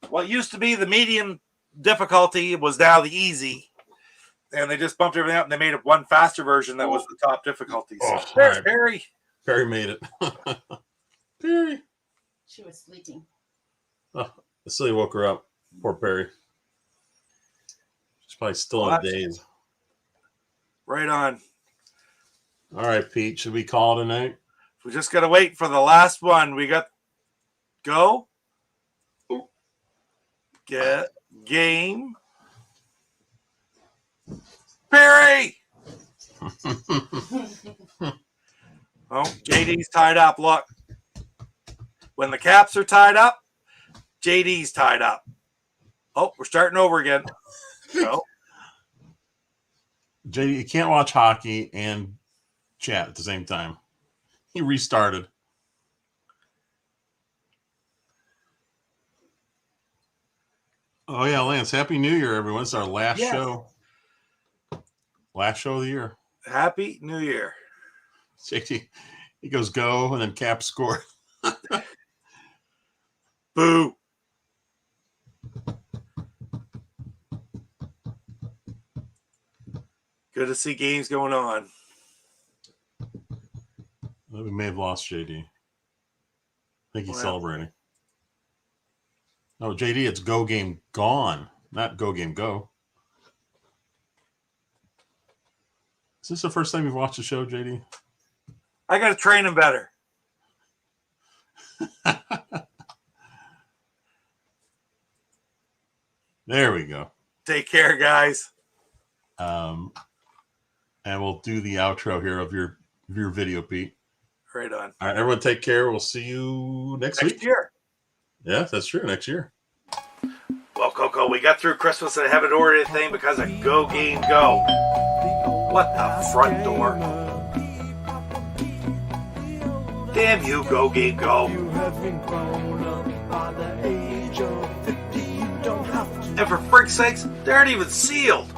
what used to be the medium difficulty was now the easy. And they just bumped everything up and they made one faster version that was the top difficulty. So there's right. Perry. Perry made it. Perry. She was sleeping. Oh, the silly woke her up. Poor Perry. She's probably still in a daze. Right on. All right, Pete. Should we call it a night? We just got to wait for the last one. We got go. Get game. Perry. Oh, JD's tied up. Look. When the caps are tied up, JD's tied up. Oh, we're starting over again. No. JD, you can't watch hockey and chat at the same time. He restarted. Oh, yeah, Lance. Happy New Year, everyone. It's our last show. Last show of the year. Happy New Year. JD, he goes go, and then Cap score. Boo. Good to see games going on. We may have lost JD. I think he's celebrating. No, JD, it's go game gone, not go game go. Is this the first time you've watched the show, JD? I got to train him better. There we go. Take care, guys. And we'll do the outro here of your video, Pete. Right on. All right, everyone, take care. We'll see you next week. Year. Yes, that's true. Next year. Well, Coco, we got through Christmas and I haven't ordered anything because of Go Game Go. What the front door? Damn you, Go Game Go. And for frick's sakes, they aren't even sealed.